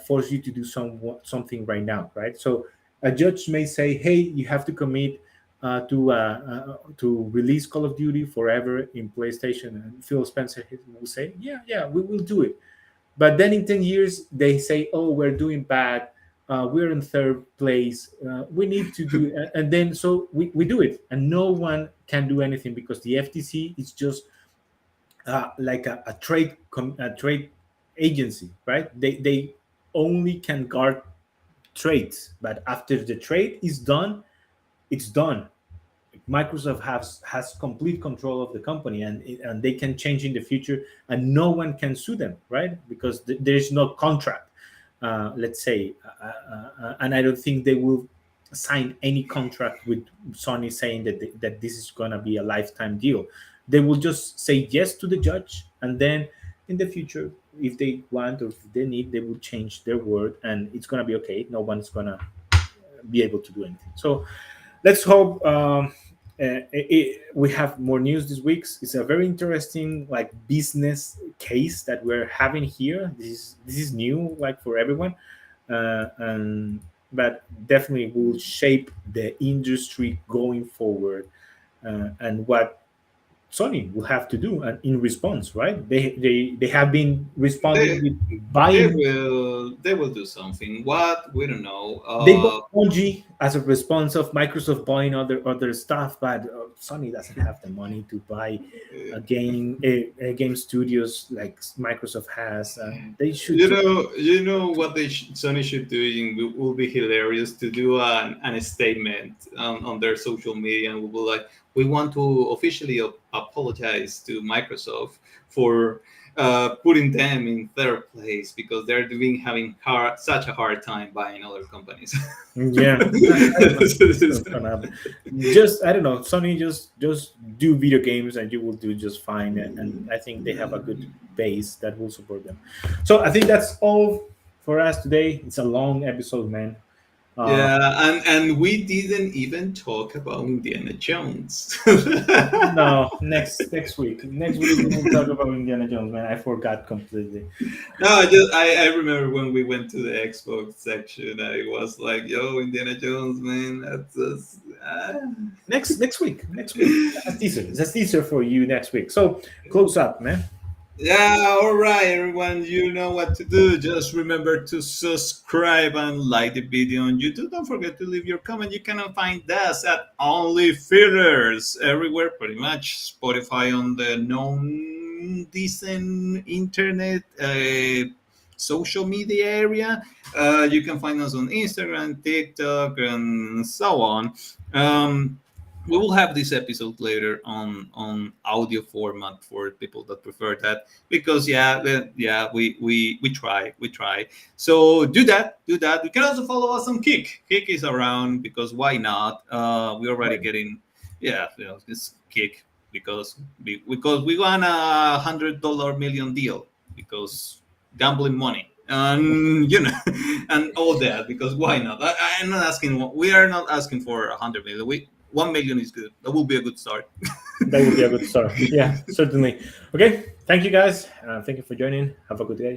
force you to do something right now, right? So a judge may say, "Hey, you have to commit to release Call of Duty forever in PlayStation." And Phil Spencer will say, "Yeah, yeah, we will do it." But then in 10 years, they say, "Oh, we're doing bad. We're in third place. We need to do," and then so we do it, and no one can do anything because the FTC is just like a trade agency, right? They only can guard trades, but after the trade is done, it's done. Microsoft has complete control of the company, and they can change in the future, and no one can sue them, right? Because there is no contract, let's say, and I don't think they will sign any contract with Sony saying that this is going to be a lifetime deal. They will just say yes to the judge, and then in the future, if they want or if they need, they will change their word, and it's going to be okay. No one's going to be able to do anything. So let's hope we have more news this week. It's a very interesting like business case that we're having here. This is new like for everyone, and but definitely will shape the industry going forward, and what Sony will have to do and in response, right? They have been responding They with they buying. will do something. What, we don't know. They bought Bungie as a response of Microsoft buying other stuff, but Sony doesn't have the money to buy a game studios like Microsoft has, and they should just You know what Sony should do. Will be hilarious to do an statement on their social media, and we will like, we want to officially apologize to Microsoft for putting them in third place because they're doing having such a hard time buying other companies. yeah. I don't know. It's not gonna happen. Just I don't know. Sony just do video games, and you will do just fine, and I think they have a good base that will support them. So I think that's all for us today. It's a long episode, man. Uh, Yeah, and we didn't even talk about Indiana Jones. no, next week. Next week we will talk about Indiana Jones, man. I forgot completely. No, I remember when we went to the Xbox section, I was like, "Yo, Indiana Jones, man, that's just, Next week. Next week. That's teaser. That's teaser for you next week. So close up, man. yeah." All right, everyone, you know what to do. Just remember to subscribe and like the video on YouTube. Don't forget to leave your comment. You can find us at OnlyFillers everywhere, pretty much. Spotify on the known decent internet. Social media area. You can find us on Instagram, TikTok, and so on. Um, we will have this episode later on audio format for people that prefer that because we try. So do that. You can also follow us on Kick is around because why not? We're already getting, it's Kick because we won $100 million deal because gambling money and and all that because why not? I'm not asking. We are not asking for 100 million. 1 million is good. That will be a good start. That would be a good start. Yeah, certainly. Okay. Thank you guys. Thank you for joining. Have a good day.